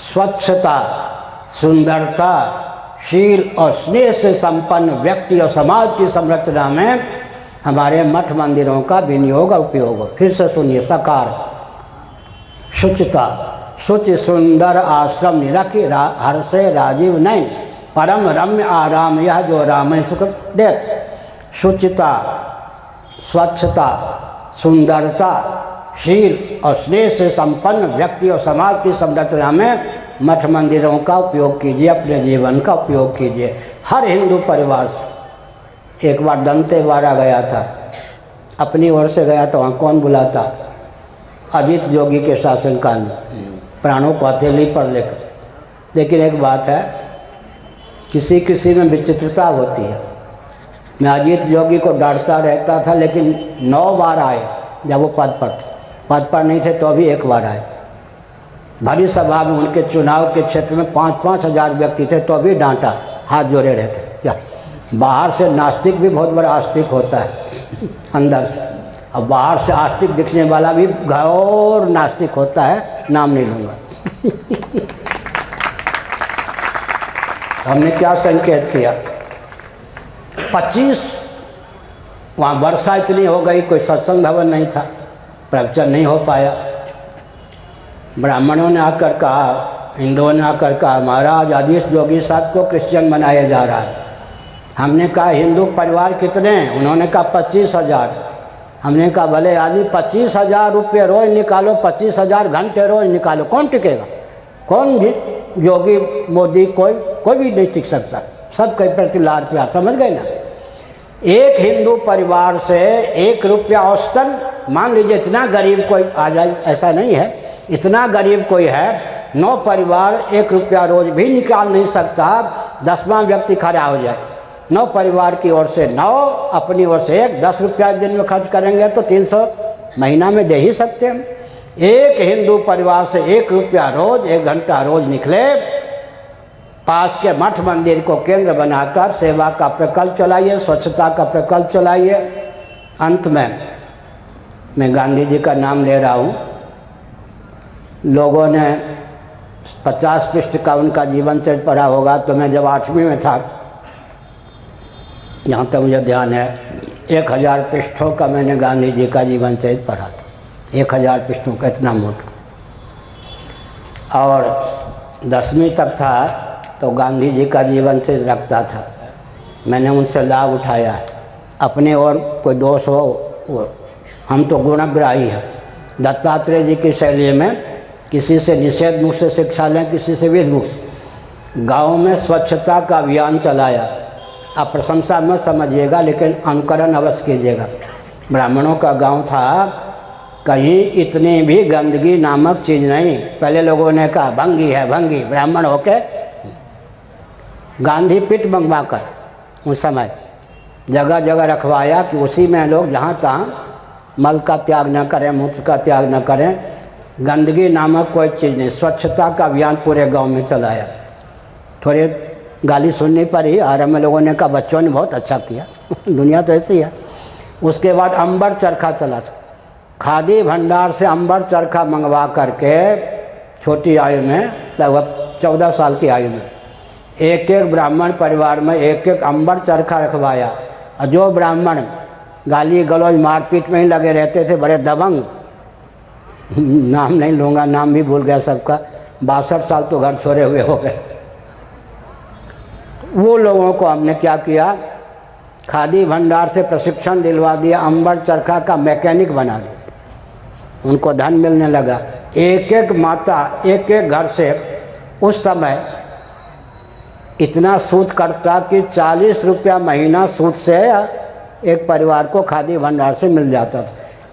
स्वच्छता, सुंदरता, शील और स्नेह से संपन्न व्यक्ति और समाज की संरचना में हमारे मठ मंदिरों का विनियोग और उपयोग हो। फिर से सुनिए, सकार, शुचिता, शुचि सुंदर आश्रम निरखि हर्षे राजीव नयन परम रम्य आराम यह जो राम सुख देत। शुचिता, स्वच्छता, सुंदरता, शील और स्नेह से संपन्न व्यक्ति और समाज की संरचना में मठ मंदिरों का उपयोग कीजिए, अपने जीवन का उपयोग कीजिए। हर हिंदू परिवार से एक बार दंतेवाड़ा गया था, अपनी ओर से गया तो वहाँ कौन बुलाता? अजीत जोगी के शासनकाल में प्राणों को हथेली पर लेकर। लेकिन एक बात है, किसी किसी में विचित्रता होती है। मैं अजीत जोगी को डांटता रहता था, लेकिन 9 बार आए जब वो पद पर नहीं थे, तो भी 1 बार आए। भरी सभा में उनके चुनाव के क्षेत्र में 5-5 हज़ार व्यक्ति थे, तो भी डांटा, हाथ जोड़े रहते। क्या बाहर से नास्तिक भी बहुत बड़ा आस्तिक होता है अंदर से, और बाहर से आस्तिक दिखने वाला भी घोर नास्तिक होता है, नाम नहीं लूँगा। हमने क्या संकेत किया? 25 वहाँ वर्षा इतनी हो गई, कोई सत्संग भवन नहीं था, प्रवचन नहीं हो पाया। ब्राह्मणों ने आकर कहा, हिंदुओं ने आकर कहा, महाराज अजीत जोगी साहब को क्रिश्चियन बनाया जा रहा है। हमने कहा हिंदू परिवार कितने हैं? उन्होंने कहा 25,000। हमने कहा भले आदमी 25,000 रुपये रोज निकालो, 25,000 घंटे रोज निकालो, कौन टिकेगा? कौन भी योगी मोदी कोई भी नहीं टिक सकता। सब कई प्रति लाड प्यार, समझ गए ना? एक हिंदू परिवार से 1 रुपया औसतन, मान लीजिए इतना गरीब कोई आ जाए, ऐसा नहीं है, इतना गरीब कोई है, 9 परिवार 1 रुपया रोज भी निकाल नहीं सकता, 10वां व्यक्ति खड़ा हो जाए। 9 परिवार की ओर से 9, अपनी ओर से 1, 10 रुपया एक दिन में खर्च करेंगे तो 300 महीना में दे ही सकते हैं। एक हिंदू परिवार से 1 रुपया रोज, 1 घंटा रोज निकले, पास के मठ मंदिर को केंद्र बनाकर सेवा का प्रकल्प चलाइए, स्वच्छता का प्रकल्प चलाइए। अंत में मैं गांधी जी का नाम ले रहा हूँ। लोगों ने 50 पृष्ठ का उनका जीवन चरित्र पढ़ा होगा, तो मैं जब 8वीं में था, यहाँ तक मुझे ध्यान है, 1000 पृष्ठों का मैंने गांधी जी का जीवन चरित्र पढ़ा था। 1000 पृष्ठों का, इतना मोटा। और 10वीं तक था तो गांधी जी का जीवन चरित्र रखता था। मैंने उनसे लाभ उठाया। अपने और कोई दोष हो, हम तो गुणग्राही हैं। दत्तात्रेय जी की शैली में किसी से निषेध मुख से शिक्षा लें, किसी से विध मुख से। गाँव में स्वच्छता का अभियान चलाया। आप प्रशंसा मत समझिएगा, लेकिन अनुकरण अवश्य कीजिएगा। ब्राह्मणों का गांव था, कहीं इतनी भी गंदगी नामक चीज़ नहीं। पहले लोगों ने कहा भंगी है, भंगी। ब्राह्मण होके गांधी पीठ मंगवा कर उस समय जगह जगह रखवाया कि उसी में लोग जहाँ तहाँ मल का त्याग न करें, मूत्र का त्याग न करें। गंदगी नामक कोई चीज़ नहीं। स्वच्छता का अभियान पूरे गांव में चलाया। थोड़े गाली सुननी पड़ी। आरंभ में लोगों ने कहा बच्चों ने बहुत अच्छा किया, दुनिया तो ऐसी है। उसके बाद अंबर चरखा चला था। खादी भंडार से अंबर चरखा मंगवा करके छोटी आयु में, लगभग 14 साल की आयु में, एक ब्राह्मण परिवार में एक अंबर चरखा रखवाया। और जो ब्राह्मण गाली गलौज मारपीट में ही लगे रहते थे, बड़े दबंग। नाम नहीं लूँगा, नाम भी भूल गया सबका। 62 साल तो घर छोड़े हुए हो गए। वो लोगों को हमने क्या किया, खादी भंडार से प्रशिक्षण दिलवा दिया, अंबर चरखा का मैकेनिक बना दिया। उनको धन मिलने लगा। एक एक माता एक एक घर से उस समय इतना सूद करता कि 40 रुपया महीना सूद से एक परिवार को खादी भंडार से मिल जाता था।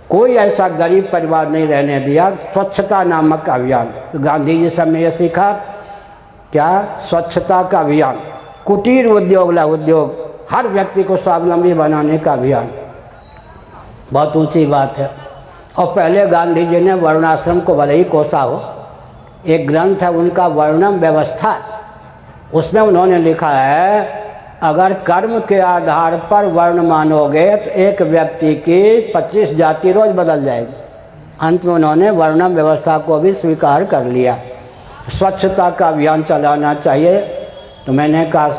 कोई ऐसा गरीब परिवार नहीं रहने दिया। स्वच्छता नामक अभियान, गांधी जी से हमने ये सीखा, क्या, स्वच्छता का अभियान, कुटीर उद्योग, लघु उद्योग, हर व्यक्ति को स्वावलंबी बनाने का अभियान, बहुत ऊंची बात है। और पहले गांधी जी ने वर्णाश्रम को भले ही कोसा हो, एक ग्रंथ है उनका वर्णम व्यवस्था, उसमें उन्होंने लिखा है अगर कर्म के आधार पर वर्ण मानोगे तो एक व्यक्ति की 25 जाति रोज बदल जाएगी। अंत में उन्होंने वर्णम व्यवस्था को भी स्वीकार कर लिया। स्वच्छता का अभियान चलाना चाहिए। तो मैंने कहा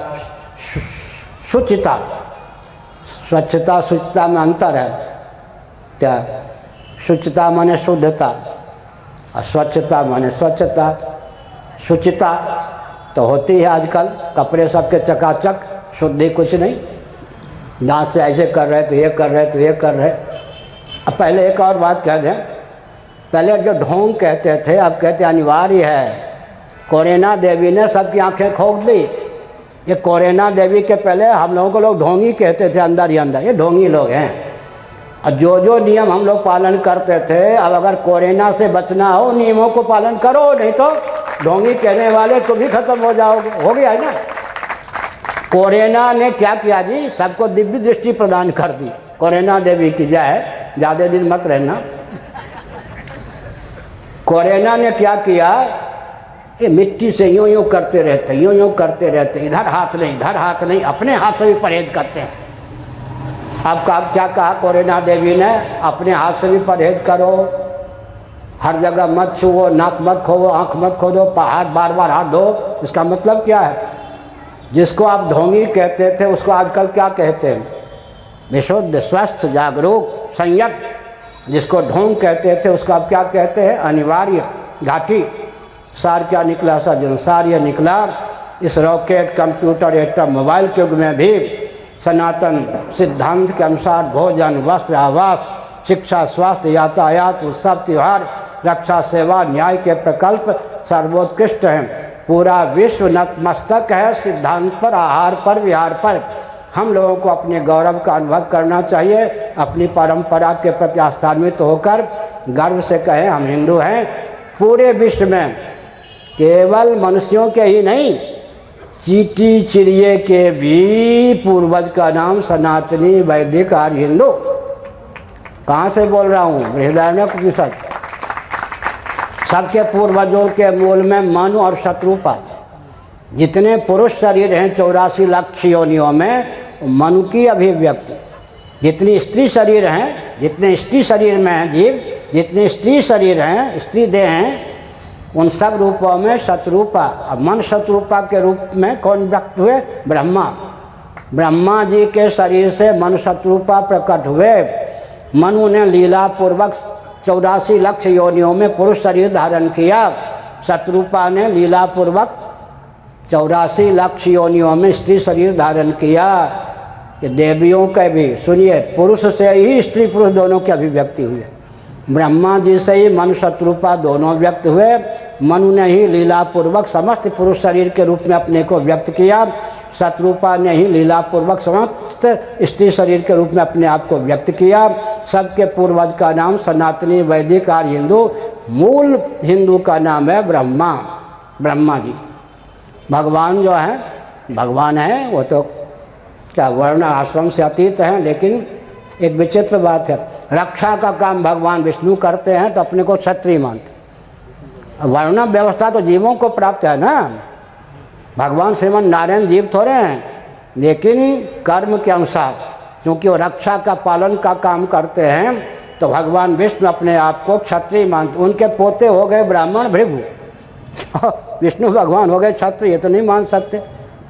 शुचिता, स्वच्छता शुचिता में अंतर है क्या? शुचिता माने शुद्धता और स्वच्छता माने स्वच्छता। शुचिता तो होती है आजकल, कपड़े सबके चकाचक, शुद्धि कुछ नहीं। दांत से ऐसे कर रहे तो ये कर रहे तो ये कर रहे। अब पहले एक और बात कह दें, पहले जो ढोंग कहते थे अब कहते अनिवार्य है। कोरेना देवी ने सबकी आंखें खोल दी। ये कोरेना देवी के पहले हम लोगों को लोग ढोंगी कहते थे, अंदर ही अंदर ये ढोंगी लोग हैं। और जो जो नियम हम लोग पालन करते थे, अब अगर कोरोना से बचना हो नियमों को पालन करो, नहीं तो ढोंगी कहने वाले तुम भी खत्म हो जाओगे। हो गया है ना। कोरोना ने क्या किया जी, सबको दिव्य दृष्टि प्रदान कर दी। कोरोना देवी की जय, ज़्यादा दिन मत रहना। कोरोना ने क्या किया, ये मिट्टी से यूँ यूँ करते रहते, यूँ यूँ करते रहते, इधर हाथ नहीं, इधर हाथ नहीं, अपने हाथ से भी परहेज करते हैं। अब क्या कहा कोरोना देवी ने, अपने हाथ से भी परहेज करो, हर जगह मत छुओ, नाक मत खोलो, आँख मत खोलो, हाथ बार बार हाथ धो। इसका मतलब क्या है, जिसको आप ढोंगी कहते थे उसको आजकल क्या कहते हैं, विशुद्ध, स्वस्थ, जागरूक, संयत। जिसको ढोंग कहते थे उसको आप क्या कहते हैं, अनिवार्य, घाटी। सार क्या निकला सज्जन, सार ये निकला, इस रॉकेट, कंप्यूटर, एटम, मोबाइल के युग में भी सनातन सिद्धांत के अनुसार भोजन, वस्त्र, आवास, शिक्षा, स्वास्थ्य, यातायात, उत्सव, त्यौहार, रक्षा, सेवा, न्याय के प्रकल्प सर्वोत्कृष्ट हैं। पूरा विश्व नतमस्तक है सिद्धांत पर, आहार पर, विहार पर। हम लोगों को अपने गौरव का अनुभव करना चाहिए, अपनी परंपरा के प्रति आस्थान्वित होकर गर्व से कहें हम हिंदू हैं। पूरे विश्व में केवल मनुष्यों के ही नहीं, चींटी चिड़िए के भी पूर्वज का नाम सनातनी वैदिक आर्य हिंदू। कहाँ से बोल रहा हूँ, बृहदारण्यकोपनिषद। सबके पूर्वजों के मूल में मनु और शत्रुपा। जितने पुरुष शरीर हैं 84 लाख योनियों में, मनु की अभिव्यक्ति। जितनी स्त्री शरीर हैं, जितने स्त्री शरीर में हैं जीव, जितने स्त्री शरीर हैं, स्त्री देह हैं, उन सब रूपों में शत्रुपा। अब मन शत्रुपा के रूप में कौन व्यक्त हुए, ब्रह्मा। ब्रह्मा जी के शरीर से मन शत्रुपा प्रकट हुए। मनु ने लीला पूर्वक 84 लाख योनियों में पुरुष शरीर धारण किया। शत्रुपा ने लीला पूर्वक 84 लाख योनियों में स्त्री शरीर धारण किया। ये देवियों के भी सुनिए, पुरुष से ही स्त्री पुरुष दोनों की अभिव्यक्ति हुई। ब्रह्मा जी से ही मनु शत्रुपा दोनों व्यक्त हुए। मनु ने ही लीला पूर्वक समस्त पुरुष शरीर के रूप में अपने को व्यक्त किया। शत्रुपा ने ही लीला पूर्वक समस्त स्त्री शरीर के रूप में अपने आप को व्यक्त किया। सबके पूर्वज का नाम सनातनी वैदिक आर्य हिंदू। मूल हिंदू का नाम है ब्रह्मा, ब्रह्मा जी। भगवान जो है, भगवान है वो तो क्या वर्ण आश्रम से अतीत हैं, लेकिन एक विचित्र बात है, रक्षा का काम भगवान विष्णु करते हैं तो अपने को क्षत्रिय मानते। वर्ण व्यवस्था तो जीवों को प्राप्त है ना, भगवान श्रीमन नारायण जीव थोड़े हैं, लेकिन कर्म के अनुसार क्योंकि वो रक्षा का पालन का काम करते हैं तो भगवान विष्णु अपने आप को क्षत्रिय मानते। उनके पोते हो गए ब्राह्मण भृगु, विष्णु भगवान हो गए क्षत्रिय, ये तो नहीं मान सकते।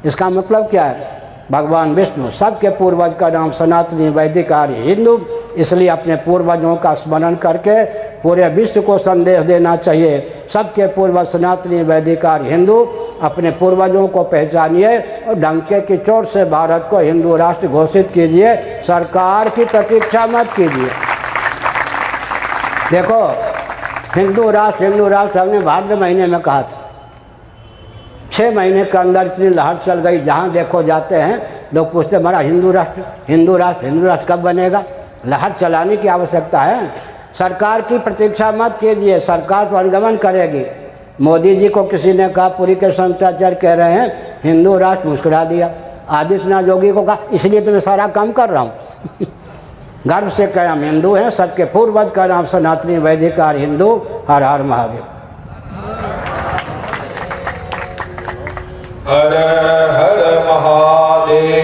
इसका मतलब क्या है, भगवान विष्णु, सबके पूर्वज का नाम सनातनी वैदिक आर्य हिंदू। इसलिए अपने पूर्वजों का स्मरण करके पूरे विश्व को संदेश देना चाहिए, सबके पूर्वज सनातनी वैदिक आर्य हिंदू। अपने पूर्वजों को पहचानिए और डंके की चोट से भारत को हिंदू राष्ट्र घोषित कीजिए, सरकार की प्रतीक्षा मत कीजिए। देखो हिंदू राष्ट्र हमने भाद्र महीने में कहा था, 6 महीने के अंदर इतनी लहर चल गई। जहाँ देखो जाते हैं लोग पूछते हमारा हिंदू राष्ट्र कब बनेगा। लहर चलाने की आवश्यकता है, सरकार की प्रतीक्षा मत कीजिए, सरकार तो अनुगमन करेगी। मोदी जी को किसी ने कहा, पुरी के शंकराचार्य कह रहे हैं हिंदू राष्ट्र, मुस्कुरा दिया। आदित्यनाथ योगी को कहा इसलिए तो मैं सारा काम कर रहा हूँ। गर्व से कहें हम हिंदू हैं, सबके पूर्वज का नाम सनातनी वैदिक आर्य हिंदू। हर हर महादेव। हर हर महादेव।